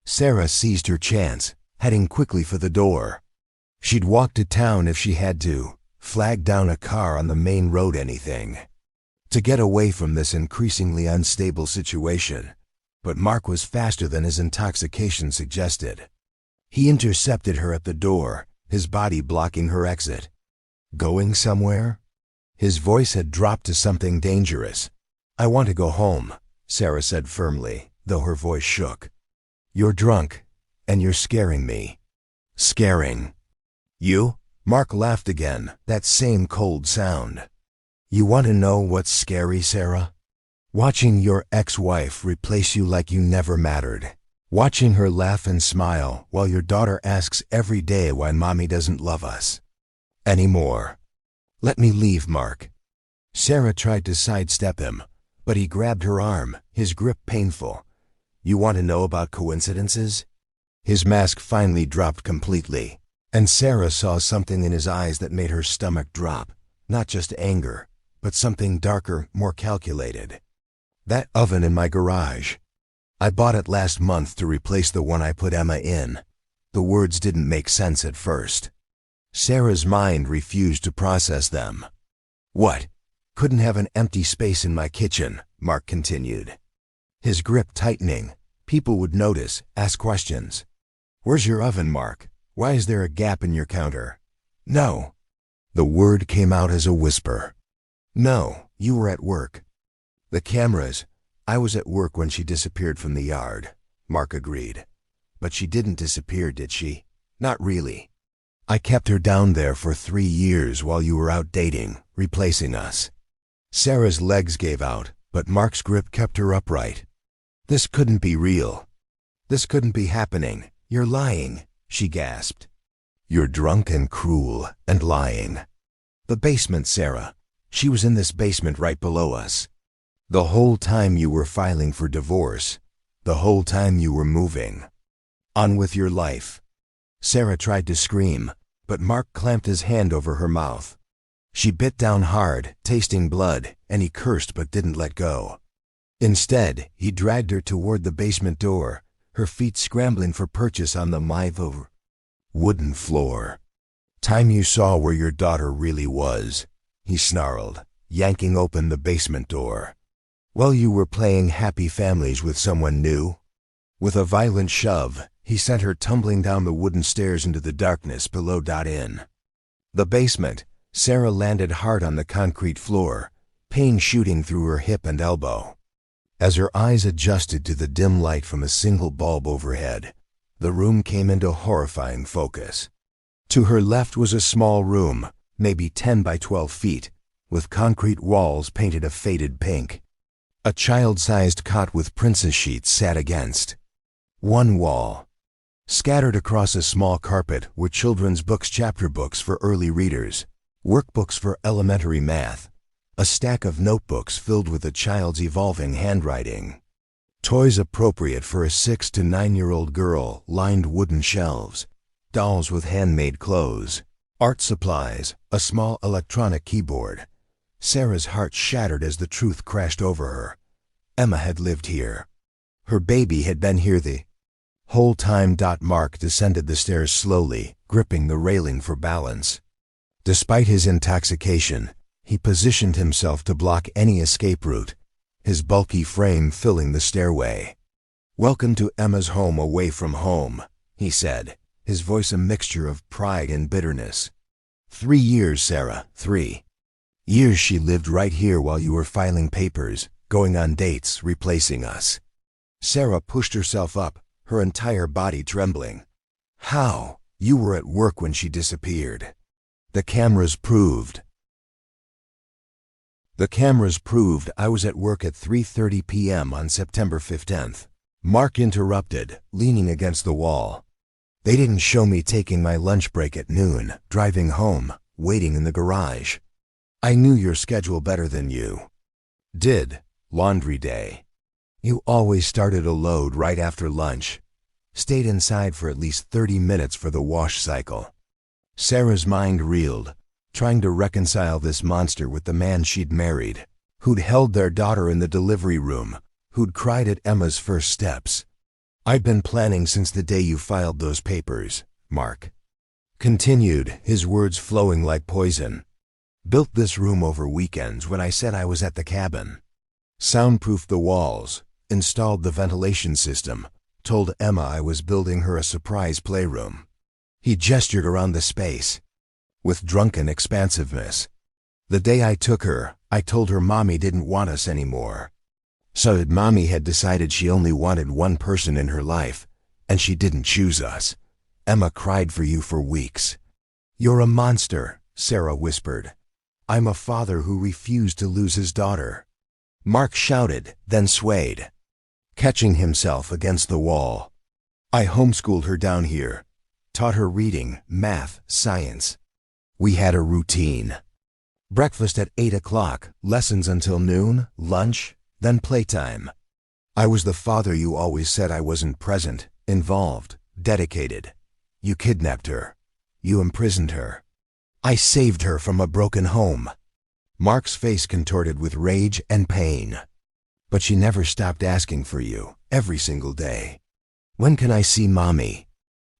Sarah seized her chance, heading quickly for the door. She'd walk to town if she had to, flag down a car on the main road, anything, to get away from this increasingly unstable situation. But Mark was faster than his intoxication suggested. He intercepted her at the door, his body blocking her exit. "Going somewhere?" His voice had dropped to something dangerous. "I want to go home," Sarah said firmly, though her voice shook. "You're drunk, and you're scaring me." "Scaring you?" Mark laughed again, that same cold sound. "You want to know what's scary, Sarah? Watching your ex-wife replace you like you never mattered. Watching her laugh and smile while your daughter asks every day why mommy doesn't love us anymore." "Let me leave, Mark." Sarah tried to sidestep him, but he grabbed her arm, his grip painful. "You want to know about coincidences?" His mask finally dropped completely, and Sarah saw something in his eyes that made her stomach drop. Not just anger, but something darker, more calculated. "That oven in my garage. I bought it last month to replace the one I put Emma in." The words didn't make sense at first. Sarah's mind refused to process them. "What? Couldn't have an empty space in my kitchen," Mark continued, his grip tightening. "People would notice, ask questions. Where's your oven, Mark? Why is there a gap in your counter?" "No." The word came out as a whisper. "No, you were at work." "The cameras. I was at work when she disappeared from the yard," Mark agreed. "But she didn't disappear, did she? Not really. I kept her down there for 3 years while you were out dating, replacing us." Sarah's legs gave out, but Mark's grip kept her upright. "This couldn't be real. This couldn't be happening. You're lying," she gasped. "You're drunk and cruel and lying." "The basement, Sarah. She was in this basement right below us. The whole time you were filing for divorce. The whole time you were moving on with your life." Sarah tried to scream, but Mark clamped his hand over her mouth. She bit down hard, tasting blood, and he cursed but didn't let go. Instead, he dragged her toward the basement door, her feet scrambling for purchase on the mive wooden floor. "Time you saw where your daughter really was," he snarled, yanking open the basement door. "While you were playing happy families with someone new." With a violent shove, he sent her tumbling down the wooden stairs into the darkness below. In the basement, Sarah landed hard on the concrete floor, pain shooting through her hip and elbow. As her eyes adjusted to the dim light from a single bulb overhead, the room came into horrifying focus. To her left was a small room, maybe 10 by 12 feet, with concrete walls painted a faded pink. A child-sized cot with princess sheets sat against one wall. Scattered across a small carpet were children's books, chapter books for early readers, workbooks for elementary math, a stack of notebooks filled with a child's evolving handwriting. Toys appropriate for a 6 to 9-year-old girl lined wooden shelves, dolls with handmade clothes, art supplies, a small electronic keyboard. Sarah's heart shattered as the truth crashed over her. Emma had lived here. Her baby had been here the whole time. Mark descended the stairs slowly, gripping the railing for balance. Despite his intoxication, he positioned himself to block any escape route, his bulky frame filling the stairway. "Welcome to Emma's home away from home," he said, his voice a mixture of pride and bitterness. 3 years, Sarah, 3 years she lived right here while you were filing papers, going on dates, replacing us. Sarah pushed herself up, her entire body trembling. "How? You were at work when she disappeared." The cameras proved I was at work at 3:30 p.m. on September 15th. Mark interrupted, leaning against the wall. "They didn't show me taking my lunch break at noon, driving home, waiting in the garage. I knew your schedule better than you did. Laundry day. You always started a load right after lunch. Stayed inside for at least 30 minutes for the wash cycle." Sarah's mind reeled, trying to reconcile this monster with the man she'd married, who'd held their daughter in the delivery room, who'd cried at Emma's first steps. "I'd been planning since the day you filed those papers," Mark continued, his words flowing like poison. "Built this room over weekends when I said I was at the cabin. Soundproofed the walls, installed the ventilation system, told Emma I was building her a surprise playroom." He gestured around the space with drunken expansiveness. "The day I took her, I told her Mommy didn't want us anymore. So Mommy had decided she only wanted one person in her life, and she didn't choose us. Emma cried for you for weeks." "You're a monster," Sarah whispered. "I'm a father who refused to lose his daughter." Mark shouted, then swayed, catching himself against the wall. "I homeschooled her down here. Taught her reading, math, science. We had a routine. Breakfast at 8 o'clock, lessons until noon, lunch, then playtime. I was the father you always said I wasn't present, involved, dedicated. You kidnapped her. You imprisoned her. I saved her from a broken home." Mark's face contorted with rage and pain. "But she never stopped asking for you, every single day. When can I see Mommy?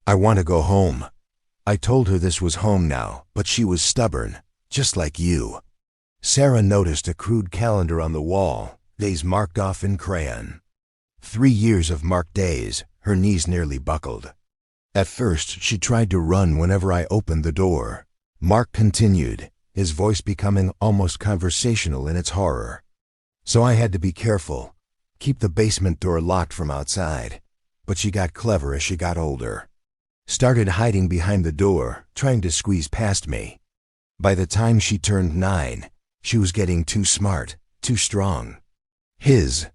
I want to go home." I told her this was home now, but she was stubborn, just like you. Sarah noticed a crude calendar on the wall, days marked off in crayon. 3 years of marked days, her knees nearly buckled. "At first, she tried to run whenever I opened the door," Mark continued, his voice becoming almost conversational in its horror. "So I had to be careful, keep the basement door locked from outside. But she got clever as she got older. Started hiding behind the door, trying to squeeze past me. By the time she turned 9, she was getting too smart, too strong." His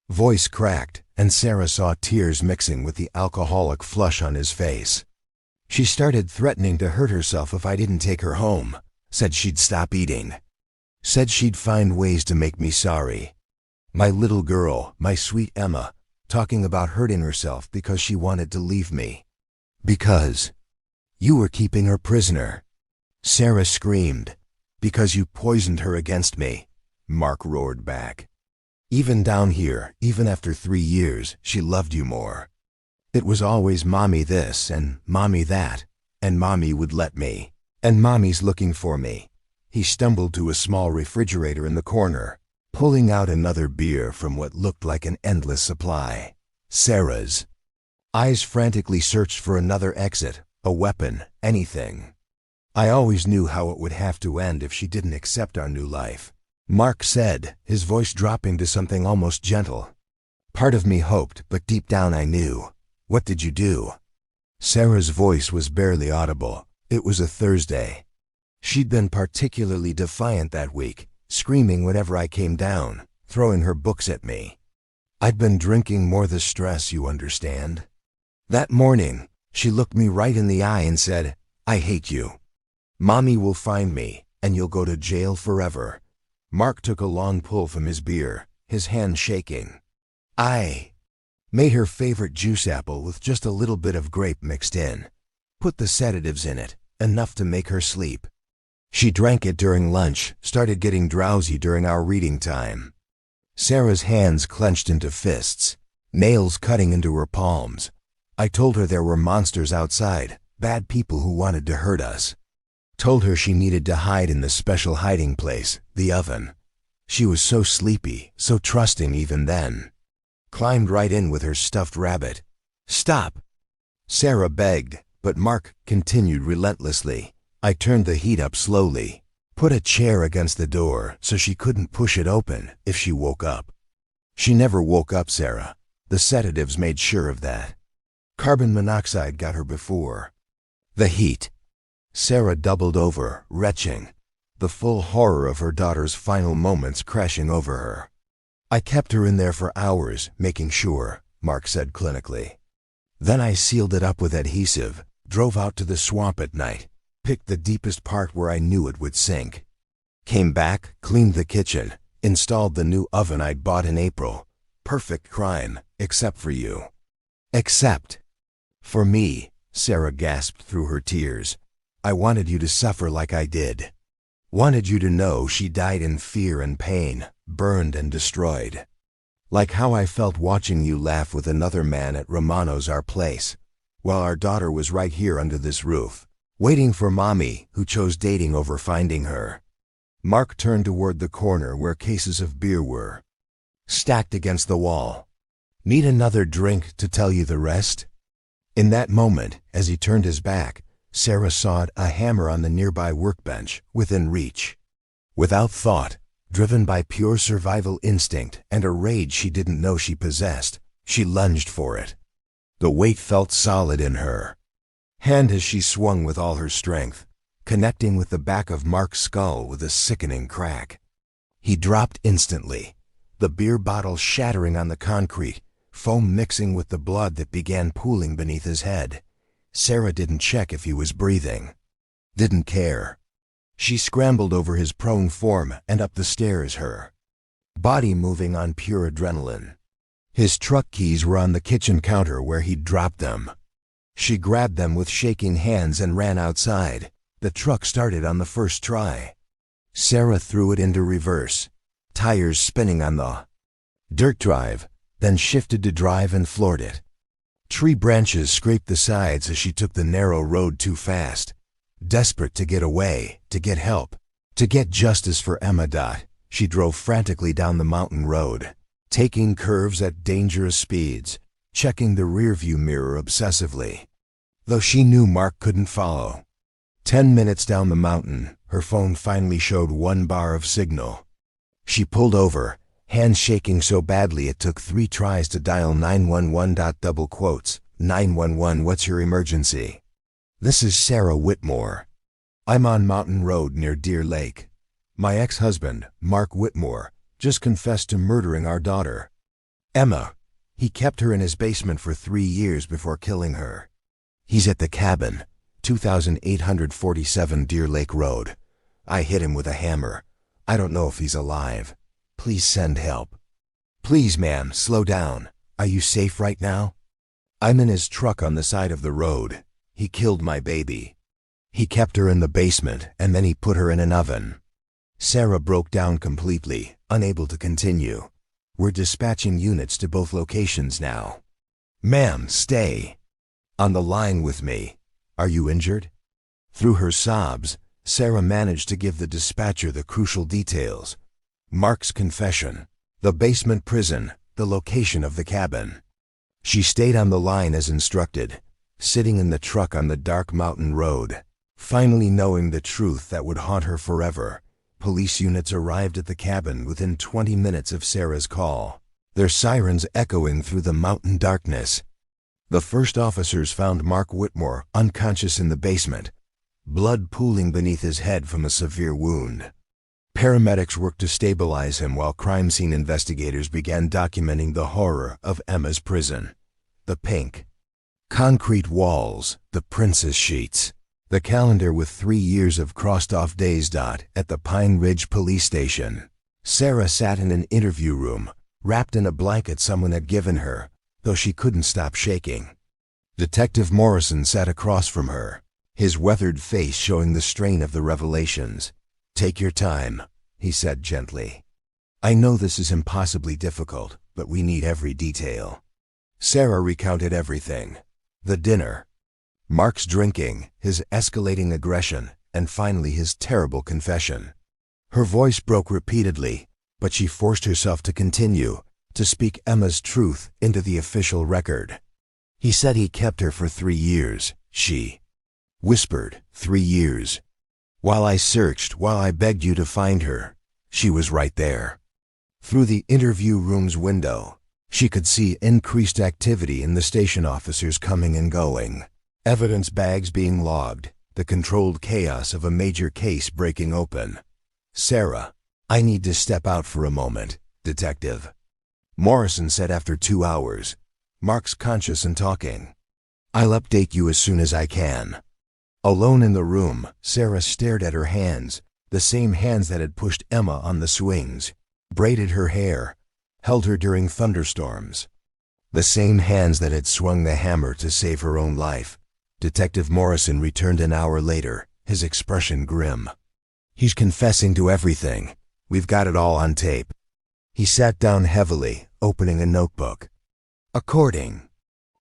voice cracked, and Sarah saw tears mixing with the alcoholic flush on his face. "She started threatening to hurt herself if I didn't take her home. Said she'd stop eating. Said she'd find ways to make me sorry. My little girl, my sweet Emma, talking about hurting herself because she wanted to leave me. Because you were keeping her prisoner." Sarah screamed. "Because you poisoned her against me," Mark roared back. "Even down here, even after 3 years, she loved you more. It was always Mommy this and Mommy that, and Mommy would let me. And Mommy's looking for me." He stumbled to a small refrigerator in the corner, pulling out another beer from what looked like an endless supply. Sarah's eyes frantically searched for another exit, a weapon, anything. "I always knew how it would have to end if she didn't accept our new life," Mark said, his voice dropping to something almost gentle. "Part of me hoped, but deep down I knew. What did you do?" Sarah's voice was barely audible. It was a Thursday. She'd been particularly defiant that week, screaming whenever I came down, throwing her books at me. I'd been drinking more the stress, you understand. That morning, she looked me right in the eye and said, "I hate you. Mommy will find me, and you'll go to jail forever." Mark took a long pull from his beer, his hand shaking. "I made her favorite juice apple with just a little bit of grape mixed in. Put the sedatives in it, enough to make her sleep. She drank it during lunch, started getting drowsy during our reading time." Sarah's hands clenched into fists. nails cutting into her palms. I told her there were monsters outside, bad people who wanted to hurt us. Told her she needed to hide in the special hiding place, the oven. She was so sleepy, so trusting even then. Climbed right in with her stuffed rabbit. "Stop!" Sarah begged, but Mark continued relentlessly. I turned the heat up slowly. Put a chair against the door so she couldn't push it open if she woke up. She never woke up, Sarah. The sedatives made sure of that. Carbon monoxide got her before. The heat. Sarah doubled over, retching, the full horror of her daughter's final moments crashing over her. "I kept her in there for hours, making sure," Mark said clinically. "Then I sealed it up with adhesive, drove out to the swamp at night, picked the deepest part where I knew it would sink. Came back, cleaned the kitchen, installed the new oven I'd bought in April. Perfect crime, except for you." "Except for me," Sarah gasped through her tears. "I wanted you to suffer like I did. Wanted you to know she died in fear and pain, burned and destroyed. Like how I felt watching you laugh with another man at Romano's Our Place, while our daughter was right here under this roof, waiting for Mommy, who chose dating over finding her." Mark turned toward the corner where cases of beer were, stacked against the wall. "Need another drink to tell you the rest?" In that moment, as he turned his back, Sarah saw a hammer on the nearby workbench, within reach. Without thought, driven by pure survival instinct and a rage she didn't know she possessed, she lunged for it. The weight felt solid in her hand as she swung with all her strength, connecting with the back of Mark's skull with a sickening crack. He dropped instantly, the beer bottle shattering on the concrete, foam mixing with the blood that began pooling beneath his head. Sarah didn't check if he was breathing. Didn't care. She scrambled over his prone form and up the stairs, her body moving on pure adrenaline. His truck keys were on the kitchen counter where he'd dropped them. She grabbed them with shaking hands and ran outside. The truck started on the first try. Sarah threw it into reverse, tires spinning on the dirt drive, then shifted to drive and floored it. Tree branches scraped the sides as she took the narrow road too fast. Desperate to get away, to get help, to get justice for Emma. She drove frantically down the mountain road, taking curves at dangerous speeds, checking the rearview mirror obsessively, though she knew Mark couldn't follow. 10 minutes down the mountain, her phone finally showed 1 bar of signal. She pulled over, hands shaking so badly it took 3 tries to dial 911. 911, what's your emergency? This is Sarah Whitmore. I'm on Mountain Road near Deer Lake. My ex-husband, Mark Whitmore, just confessed to murdering our daughter, Emma. He kept her in his basement for 3 years before killing her. He's at the cabin, 2847 Deer Lake Road. I hit him with a hammer. I don't know if he's alive. Please send help. Please, ma'am, slow down. Are you safe right now? I'm in his truck on the side of the road. He killed my baby. He kept her in the basement, and then he put her in an oven. Sarah broke down completely, unable to continue. We're dispatching units to both locations now. Ma'am, stay on the line with me. Are you injured? Through her sobs, Sarah managed to give the dispatcher the crucial details. Mark's confession, the basement prison, the location of the cabin. She stayed on the line as instructed, sitting in the truck on the dark mountain road. Finally knowing the truth that would haunt her forever, police units arrived at the cabin within 20 minutes of Sarah's call, their sirens echoing through the mountain darkness. The first officers found Mark Whitmore unconscious in the basement, blood pooling beneath his head from a severe wound. Paramedics worked to stabilize him while crime scene investigators began documenting the horror of Emma's prison. The pink concrete walls, the princess sheets, the calendar with 3 years of crossed-off days. At the Pine Ridge police station, Sarah sat in an interview room, wrapped in a blanket someone had given her, though she couldn't stop shaking. Detective Morrison sat across from her, his weathered face showing the strain of the revelations. Take your time, he said gently. I know this is impossibly difficult, but we need every detail. Sarah recounted everything. The dinner, Mark's drinking, his escalating aggression, and finally his terrible confession. Her voice broke repeatedly, but she forced herself to continue, to speak Emma's truth into the official record. He said he kept her for 3 years, she whispered, 3 years. While I searched, while I begged you to find her, she was right there. Through the interview room's window, she could see increased activity in the station officers coming and going, evidence bags being logged, the controlled chaos of a major case breaking open. Sarah, I need to step out for a moment, Detective Morrison said after 2 hours. Mark's conscious and talking. I'll update you as soon as I can. Alone in the room, Sarah stared at her hands, the same hands that had pushed Emma on the swings, braided her hair, held her during thunderstorms. The same hands that had swung the hammer to save her own life. Detective Morrison returned an hour later, his expression grim. He's confessing to everything. We've got it all on tape. He sat down heavily, opening a notebook. According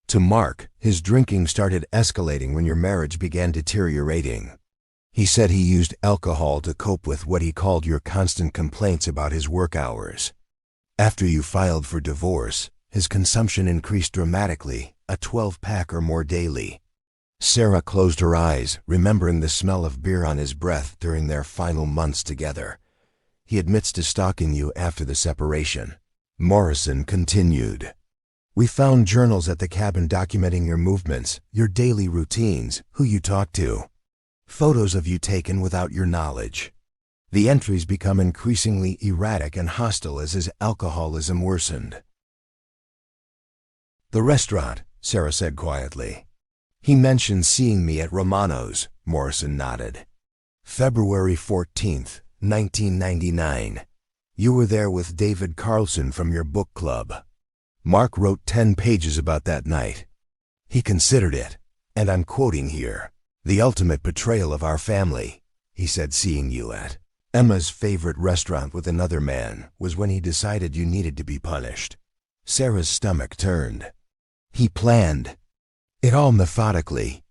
to Mark, his drinking started escalating when your marriage began deteriorating. He said he used alcohol to cope with what he called your constant complaints about his work hours. After you filed for divorce, his consumption increased dramatically, a 12-pack or more daily. Sarah closed her eyes, remembering the smell of beer on his breath during their final months together. He admits to stalking you after the separation. Morrison continued. We found journals at the cabin documenting your movements, your daily routines, who you talk to. Photos of you taken without your knowledge. The entries become increasingly erratic and hostile as his alcoholism worsened. The restaurant, Sarah said quietly. He mentioned seeing me at Romano's, Morrison nodded. February 14th, 1999. You were there with David Carlson from your book club. Mark wrote 10 pages about that night. He considered it, and I'm quoting here, the ultimate betrayal of our family. He said seeing you at Emma's favorite restaurant with another man was when he decided you needed to be punished. Sarah's stomach turned. He planned it all methodically.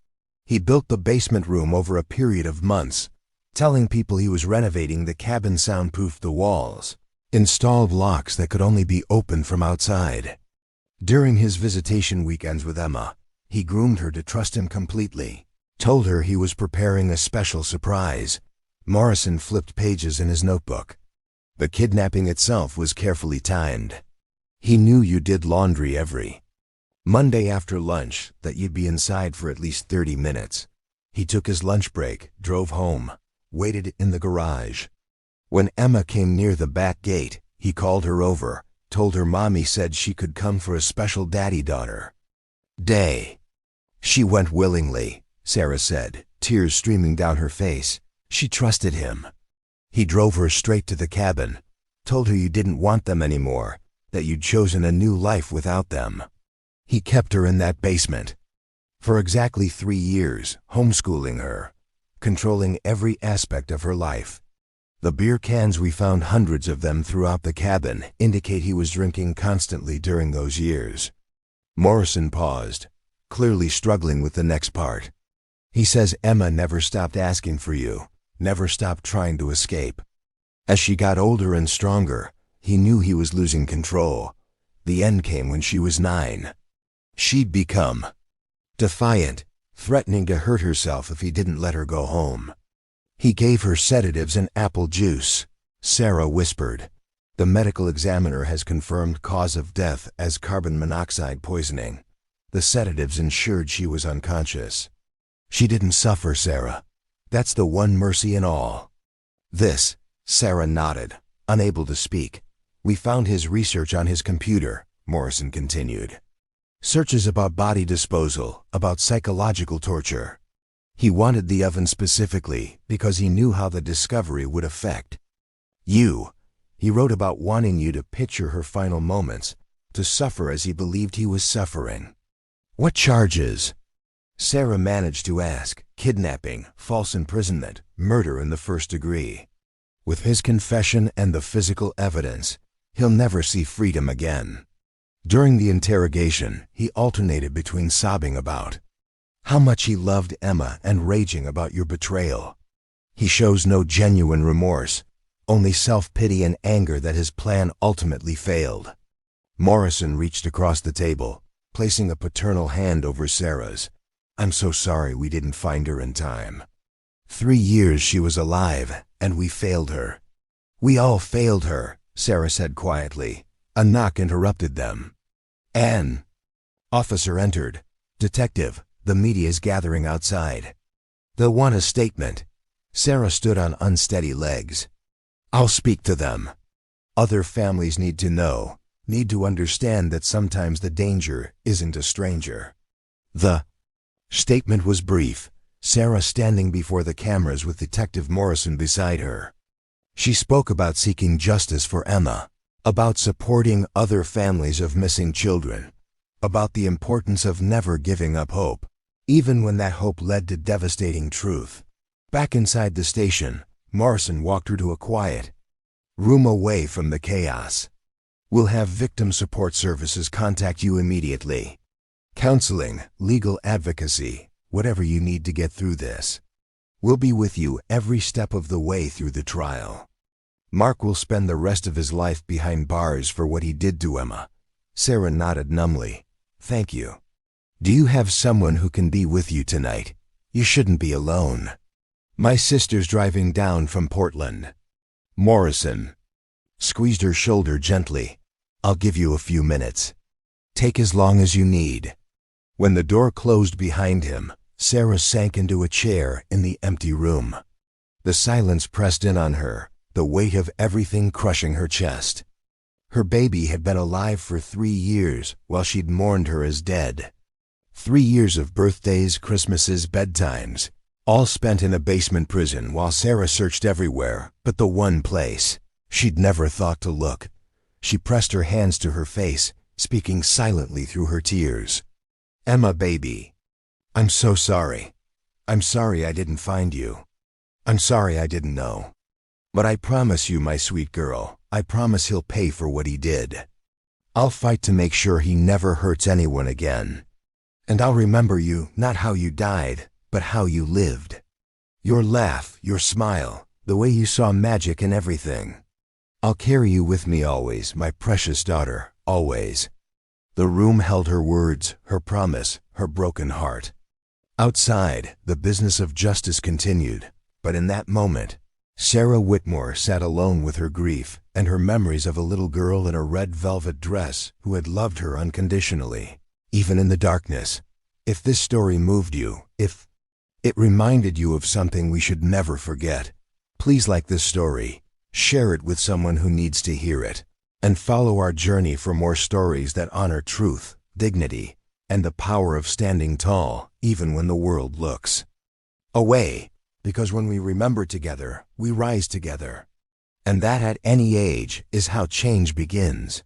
He built the basement room over a period of months, telling people he was renovating the cabin, soundproofed the walls, installed locks that could only be opened from outside. During his visitation weekends with Emma, he groomed her to trust him completely, told her he was preparing a special surprise. Morrison flipped pages in his notebook. The kidnapping itself was carefully timed. He knew you did laundry every Monday after lunch, that you'd be inside for at least 30 minutes. He took his lunch break, drove home, waited in the garage. When Emma came near the back gate, he called her over, told her mommy said she could come for a special daddy-daughter day. She went willingly, Sarah said, tears streaming down her face. She trusted him. He drove her straight to the cabin, told her you didn't want them anymore, that you'd chosen a new life without them. He kept her in that basement for exactly 3 years, homeschooling her, controlling every aspect of her life. The beer cans, we found hundreds of them throughout the cabin, indicate he was drinking constantly during those years. Morrison paused, clearly struggling with the next part. He says Emma never stopped asking for you, never stopped trying to escape. As she got older and stronger, he knew he was losing control. The end came when she was 9. She'd become defiant, threatening to hurt herself if he didn't let her go home. He gave her sedatives and apple juice. Sarah whispered. The medical examiner has confirmed cause of death as carbon monoxide poisoning. The sedatives ensured she was unconscious. She didn't suffer, Sarah. That's the one mercy in all. This, Sarah nodded, unable to speak. We found his research on his computer, Morrison continued. Searches about body disposal, about psychological torture. He wanted the oven specifically because he knew how the discovery would affect you. He wrote about wanting you to picture her final moments, to suffer as he believed he was suffering. What charges? Sarah managed to ask. Kidnapping, false imprisonment, murder in the 1st degree. With his confession and the physical evidence, he'll never see freedom again. During the interrogation, he alternated between sobbing about how much he loved Emma and raging about your betrayal. He shows no genuine remorse, only self-pity and anger that his plan ultimately failed. Morrison reached across the table, placing a paternal hand over Sarah's. I'm so sorry we didn't find her in time. 3 years she was alive, and we failed her. We all failed her, Sarah said quietly. A knock interrupted them. An officer entered. Detective, the media's gathering outside. They'll want a statement. Sarah stood on unsteady legs. I'll speak to them. Other families need to know, need to understand that sometimes the danger isn't a stranger. The statement was brief, Sarah standing before the cameras with Detective Morrison beside her. She spoke about seeking justice for Emma, about supporting other families of missing children, about the importance of never giving up hope, even when that hope led to devastating truth. Back inside the station, Morrison walked her to a quiet room away from the chaos. We'll have victim support services contact you immediately. Counseling, legal advocacy, whatever you need to get through this. We'll be with you every step of the way through the trial. Mark will spend the rest of his life behind bars for what he did to Emma. Sarah nodded numbly. Thank you. Do you have someone who can be with you tonight? You shouldn't be alone. My sister's driving down from Portland. Morrison squeezed her shoulder gently. I'll give you a few minutes. Take as long as you need. When the door closed behind him, Sarah sank into a chair in the empty room. The silence pressed in on her, the weight of everything crushing her chest. Her baby had been alive for 3 years while she'd mourned her as dead. 3 years of birthdays, Christmases, bedtimes, all spent in a basement prison while Sarah searched everywhere but the one place she'd never thought to look. She pressed her hands to her face, speaking silently through her tears. Emma, baby. I'm so sorry. I'm sorry I didn't find you. I'm sorry I didn't know. But I promise you, my sweet girl, I promise he'll pay for what he did. I'll fight to make sure he never hurts anyone again. And I'll remember you, not how you died, but how you lived. Your laugh, your smile, the way you saw magic in everything. I'll carry you with me always, my precious daughter, always. The room held her words, her promise, her broken heart. Outside, the business of justice continued, but in that moment, Sarah Whitmore sat alone with her grief and her memories of a little girl in a red velvet dress who had loved her unconditionally, even in the darkness. If this story moved you, if it reminded you of something we should never forget, please like this story, share it with someone who needs to hear it, and follow our journey for more stories that honor truth, dignity, and the power of standing tall, even when the world looks away. Because when we remember together, we rise together. And that at any age is how change begins.